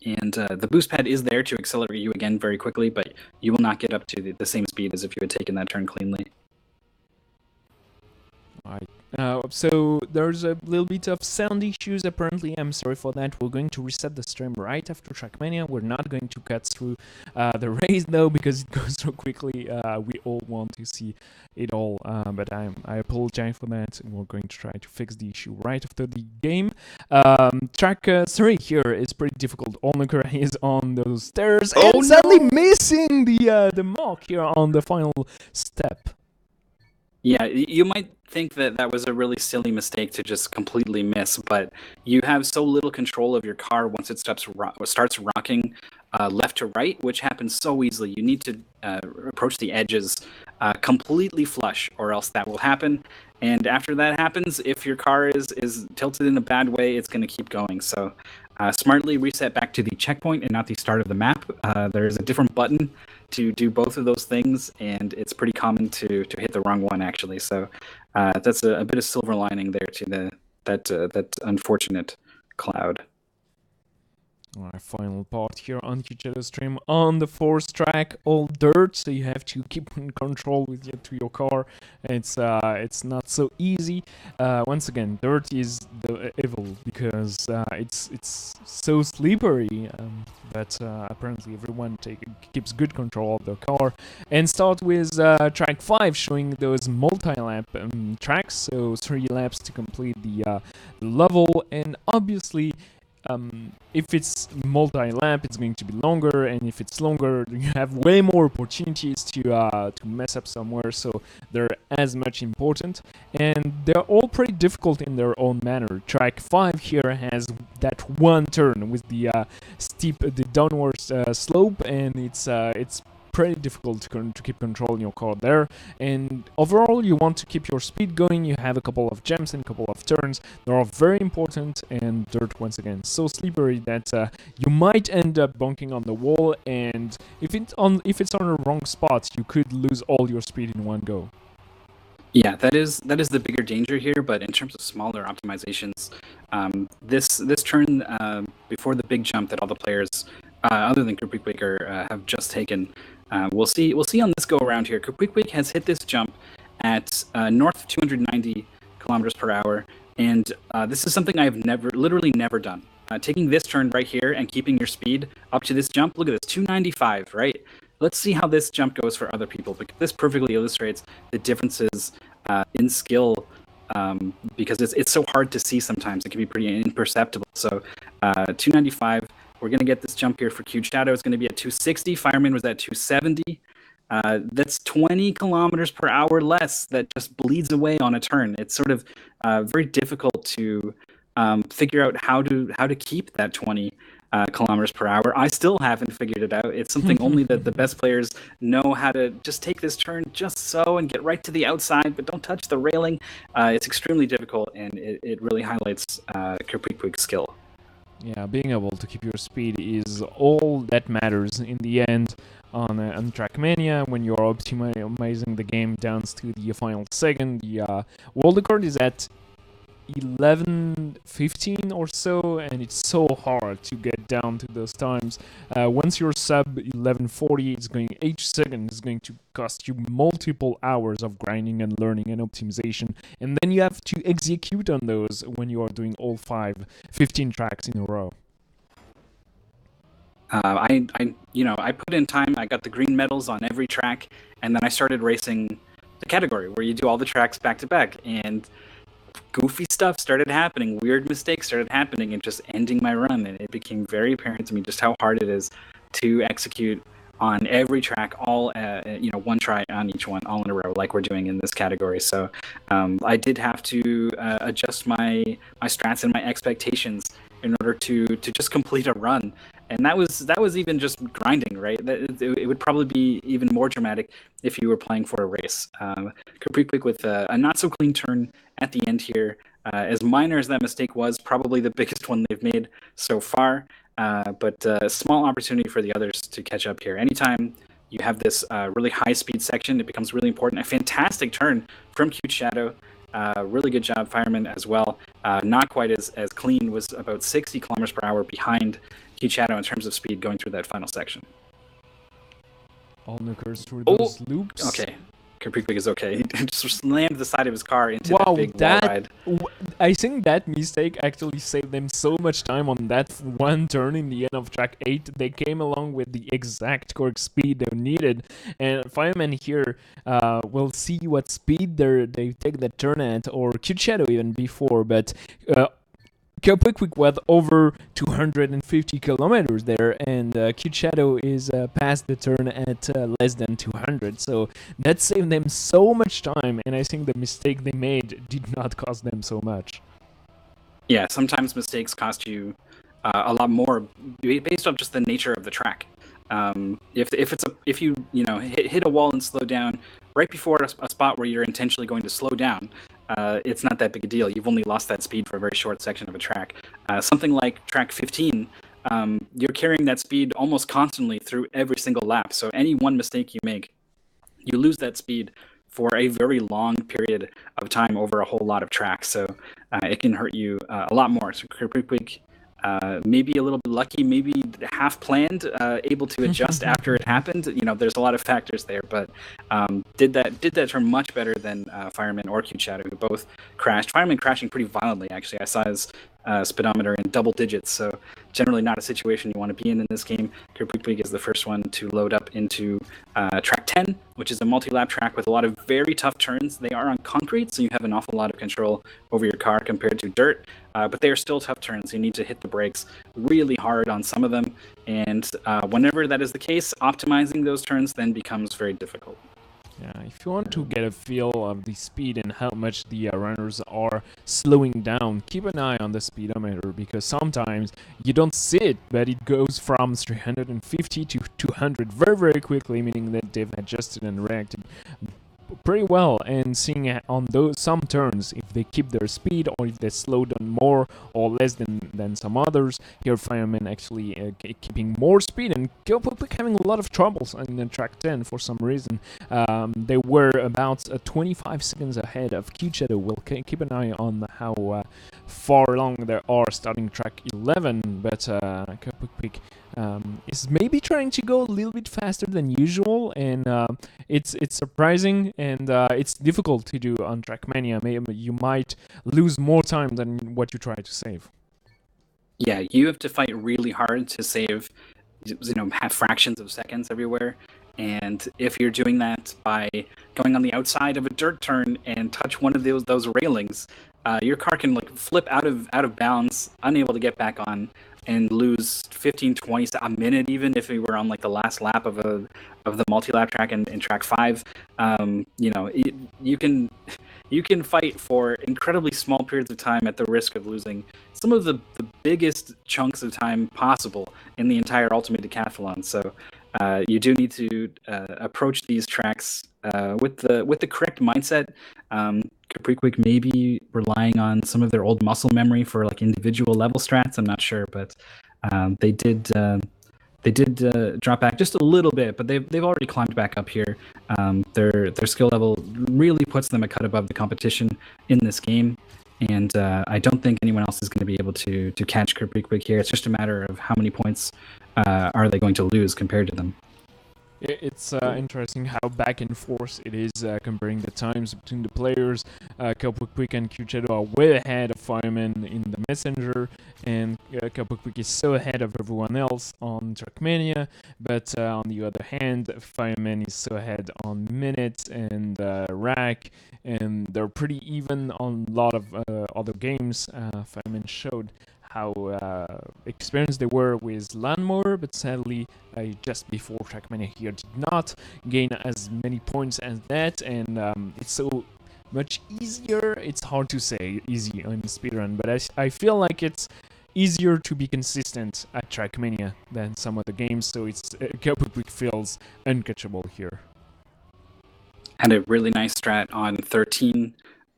And the boost pad is there to accelerate you again very quickly, but you will not get up to the same speed as if you had taken that turn cleanly. Right. So there's a little bit of sound issues apparently. I'm sorry for that. We're going to reset the stream right after Trackmania. We're not going to cut through the race though because it goes so quickly. We all want to see it all, but I apologize for that. We're going to try to fix the issue right after the game. Track 3 here is pretty difficult. Onlooker is on those stairs and sadly missing the mark here on the final step. Yeah, you might think that was a really silly mistake to just completely miss, but you have so little control of your car once it starts rocking left to right, which happens so easily. You need to approach the edges completely flush, or else that will happen. And after that happens, if your car is tilted in a bad way, it's going to keep going. So smartly reset back to the checkpoint and not the start of the map. There's a different button to do both of those things, and it's pretty common to hit the wrong one actually. So that's a bit of silver lining there to that unfortunate cloud. Our final part here on Kichado's stream on the fourth track, all dirt, so you have to keep in control with your car. It's not so easy. Once again, dirt is the evil because it's so slippery. But apparently everyone keeps good control of the car. And start with track 5, showing those multi-lap tracks, so 3 laps to complete the level, and obviously. If it's multi-lap, it's going to be longer, and if it's longer, you have way more opportunities to mess up somewhere, so they're as much important, and they're all pretty difficult in their own manner. Track 5 here has that one turn with the downward slope, and it's pretty difficult to keep control in your car there. And overall, you want to keep your speed going. You have a couple of jumps and a couple of turns. They are very important, and dirt, once again, so slippery that you might end up bunking on the wall, and if it's on the wrong spot, you could lose all your speed in one go. Yeah, that is the bigger danger here. But in terms of smaller optimizations, this turn before the big jump that all the players, other than Kerpwick, have just taken, we'll see on this go around here. Kerpwick has hit this jump at north of 290 kilometers per hour, and this is something I've literally never done. Taking this turn right here and keeping your speed up to this jump. Look at this, 295, right? Let's see how this jump goes for other people, because this perfectly illustrates the differences in skill, because it's so hard to see sometimes. It can be pretty imperceptible. So 295, we're going to get this jump here for Cute Shadow. It's going to be at 260. Fireman was at 270. That's 20 kilometers per hour less that just bleeds away on a turn. It's sort of very difficult to figure out how to keep that 20 kilometers per hour. I still haven't figured it out. It's something only that the best players know how to just take this turn just so and get right to the outside, but don't touch the railing. It's extremely difficult, and it really highlights Kerpwick's skill. Yeah, being able to keep your speed is all that matters in the end on TrackMania when you're optimizing the game down to the final second. The world record is at 11:15 or so, and it's so hard to get down to those times. Once you're sub 11:40, each second is going to cost you multiple hours of grinding and learning and optimization, and then you have to execute on those when you are doing all 15 tracks in a row. I put in time. I got the green medals on every track, and then I started racing the category where you do all the tracks back to back, and goofy stuff started happening, weird mistakes started happening, and just ending my run. And it became very apparent to me just how hard it is to execute on every track, all one try on each one, all in a row, like we're doing in this category. So I did have to adjust my strats and my expectations in order to just complete a run. And that was even just grinding, right? It would probably be even more dramatic if you were playing for a race. Kerpwick with a not so clean turn at the end here. As minor as that mistake was, probably the biggest one they've made so far. But a small opportunity for the others to catch up here. Anytime you have this really high speed section, it becomes really important. A fantastic turn from Cute Shadow. Really good job, Fireman, as well. Not quite as clean, was about 60 kilometers per hour behind Cute Shadow in terms of speed going through that final section. All nukkers through those loops. Okay. Kerpwick is okay. He just slammed the side of his car into that big wall ride. I think that mistake actually saved them so much time on that one turn in the end of track 8. They came along with the exact correct speed they needed, and Fireman here will see what speed they take that turn at, or Cute Shadow even before, but Kerpwick was over 250 kilometers there, and Cute Shadow is past the turn at less than 200. So that saved them so much time, and I think the mistake they made did not cost them so much. Yeah, sometimes mistakes cost you a lot more based on just the nature of the track. If you hit a wall and slow down right before a spot where you're intentionally going to slow down, it's not that big a deal. You've only lost that speed for a very short section of a track. Something like track 15, you're carrying that speed almost constantly through every single lap. So any one mistake you make, you lose that speed for a very long period of time over a whole lot of tracks. So it can hurt you a lot more. So Kerpwick, maybe a little bit lucky, maybe half planned, able to adjust after it happened. There's a lot of factors there, but did that turn much better than Fireman or Cute Shadow, who both crashed. Fireman crashing pretty violently, actually. I saw his speedometer in double digits, so generally not a situation you want to be in this game. Kerpwick is the first one to load up into track 10, which is a multi-lap track with a lot of very tough turns. They are on concrete, so you have an awful lot of control over your car compared to dirt, but they are still tough turns. You need to hit the brakes really hard on some of them, and whenever that is the case, optimizing those turns then becomes very difficult. Yeah, if you want to get a feel of the speed and how much the runners are slowing down, keep an eye on the speedometer, because sometimes you don't see it, but it goes from 350 to 200 very, very quickly, meaning that they've adjusted and reacted pretty well, and seeing on those some turns if they keep their speed or if they slow down more or less than some others. Here Fireman actually keeping more speed, and KIRBY having a lot of troubles in track 10 for some reason. They were about 25 seconds ahead of Q-Shadow. We'll keep an eye on how far along they are starting track 11, but KIRBY is maybe trying to go a little bit faster than usual, and it's surprising, and it's difficult to do on TRACKMANIA. Maybe you might lose more time than what you try to save. Yeah, you have to fight really hard to save, have fractions of seconds everywhere. And if you're doing that by going on the outside of a dirt turn and touch one of those railings, your car can like flip out of bounds, unable to get back on, and lose 15, 20, a minute even if we were on like the last lap of the multi-lap track in track 5. You can fight for incredibly small periods of time at the risk of losing some of the biggest chunks of time possible in the entire Ultimate Decathlon. So you do need to approach these tracks with the correct mindset. KIRBY may be relying on some of their old muscle memory for like individual level strats. I'm not sure, but they did drop back just a little bit, but they've already climbed back up here. Their skill level really puts them a cut above the competition in this game, and I don't think anyone else is going to be able to catch KIRBY here. It's just a matter of how many points are they going to lose compared to them. It's interesting how back and forth it is comparing the times between the players. KIRBY and Q-Shadow are way ahead of Fireman in the Messenger, and KIRBY is so ahead of everyone else on TRACKMANIA, but on the other hand, Fireman is so ahead on Minute and Rack, and they're pretty even on a lot of other games. Fireman showed how experienced they were with Lawnmower, but sadly just before TRACKMANIA here did not gain as many points as that, and it's so much easier. It's hard to say easy on speedrun, but I feel like it's easier to be consistent at TRACKMANIA than some other games, so it's KIRBY feels uncatchable here. Had a really nice strat on 13.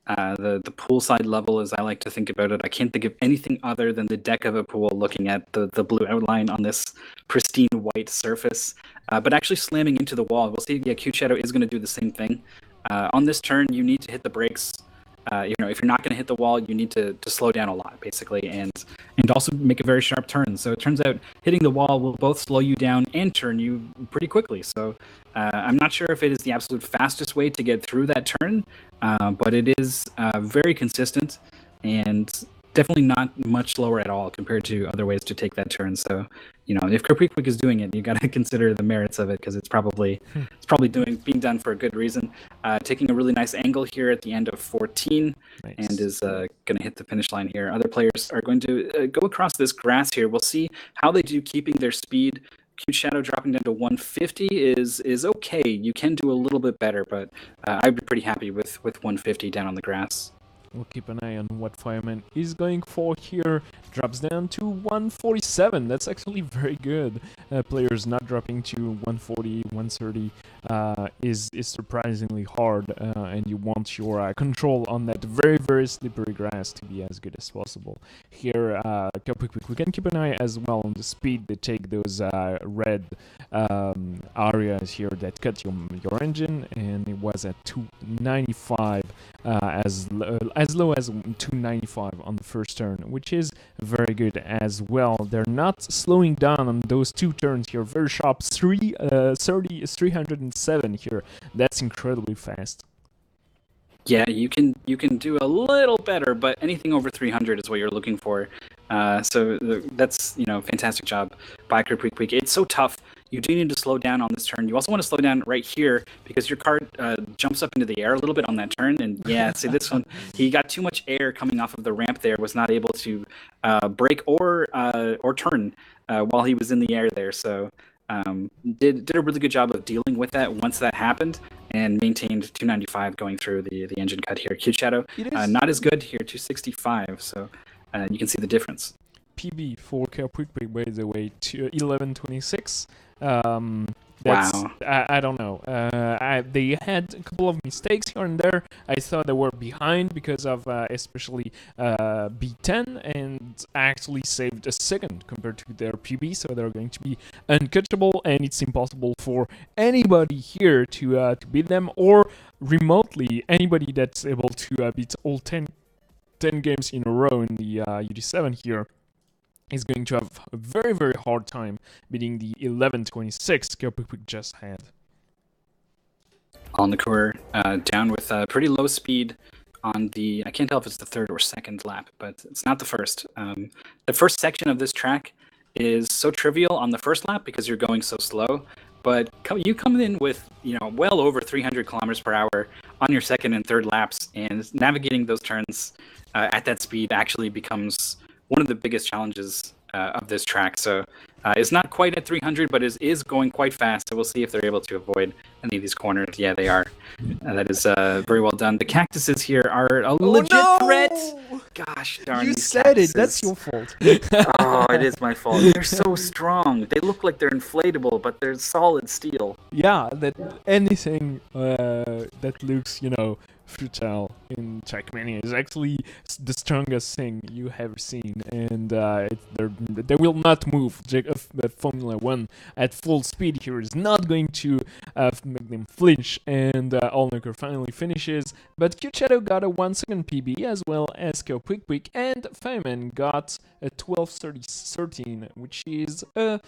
The poolside level, as I like to think about it, I can't think of anything other than the deck of a pool looking at the blue outline on this pristine white surface, but actually slamming into the wall. We'll see, yeah, Q-Shadow is going to do the same thing. On this turn, you need to hit the brakes. If you're not going to hit the wall, you need to slow down a lot, basically, and also make a very sharp turn. So it turns out hitting the wall will both slow you down and turn you pretty quickly. So I'm not sure if it is the absolute fastest way to get through that turn, but it is very consistent and definitely not much slower at all compared to other ways to take that turn. So, if KIRBY is doing it, you got to consider the merits of it, because it's probably being done for a good reason. Taking a really nice angle here at the end of 14, nice, and is going to hit the finish line here. Other players are going to go across this grass here. We'll see how they do keeping their speed. Q-Shadow dropping down to 150 is okay. You can do a little bit better, but I'd be pretty happy with 150 down on the grass. We'll keep an eye on what Fireman is going for here. Drops down to 147. That's actually very good. Players not dropping to 140, 130 is surprisingly hard, and you want your control on that very, very slippery grass to be as good as possible. Here, we can keep an eye as well on the speed they take those red areas here that cut your engine, and it was at 295 as low as 295 on the first turn, which is very good as well. They're not slowing down on those two turns here. Very sharp, 307 here. That's incredibly fast. Yeah, you can do a little better, but anything over 300 is what you're looking for. So that's fantastic job by KIRBY. It's so tough. You do need to slow down on this turn. You also want to slow down right here because your car jumps up into the air a little bit on that turn. And yeah, see this one, he got too much air coming off of the ramp there, was not able to brake or turn while he was in the air there. So did a really good job of dealing with that once that happened, and maintained 295 going through the engine cut here. Q-Shadow not as good here, 265. So you can see the difference. PB for KIRBY, by the way, to 1126. That's Wow. I don't know. They had a couple of mistakes here and there. I thought they were behind because of especially B10, and actually saved a second compared to their PB, so they're going to be uncatchable, and it's impossible for anybody here to beat them, or remotely anybody that's able to beat all 10 games in a row in the UD7 here is going to have a very, very hard time beating the 11:26 KIRBY just had. Alnacour down with pretty low speed on the, I can't tell if it's the third or second lap, but it's not the first. The first section of this track is so trivial on the first lap because you're going so slow, but you come in with, well over 300 kilometers per hour on your second and third laps, and navigating those turns at that speed actually becomes one of the biggest challenges of this track. So it's not quite at 300, but is going quite fast. So we'll see if they're able to avoid any of these corners. Yeah, they are. That is very well done. The cactuses here are a legit threat. Gosh darn, You these said cactuses. it. That's your fault. Oh, it is my fault. They're so strong. They look like they're inflatable, but they're solid steel. Yeah, that anything that looks, futile in TRACKMANIA is actually the strongest thing you have seen, and they will not move. Formula 1 at full speed here is not going to make them flinch, and Alnacour finally finishes, but Q-Shadow got a 1 second PB, as well as KIRBY, and Feynman got a 12:13, which is a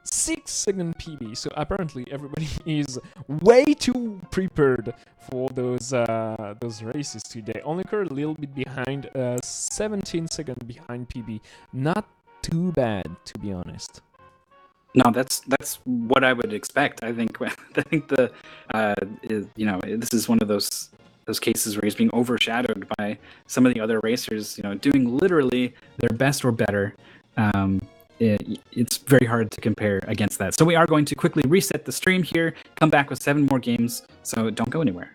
6 second PB. So apparently everybody is way too prepared for those races today. Alnacour a little bit behind, 17 second behind PB. Not too bad, to be honest. No, that's what I would expect. I think the this is one of those cases where he's being overshadowed by some of the other racers, doing literally their best or better. It's very hard to compare against that. So we are going to quickly reset the stream here, come back with 7 more games, so don't go anywhere.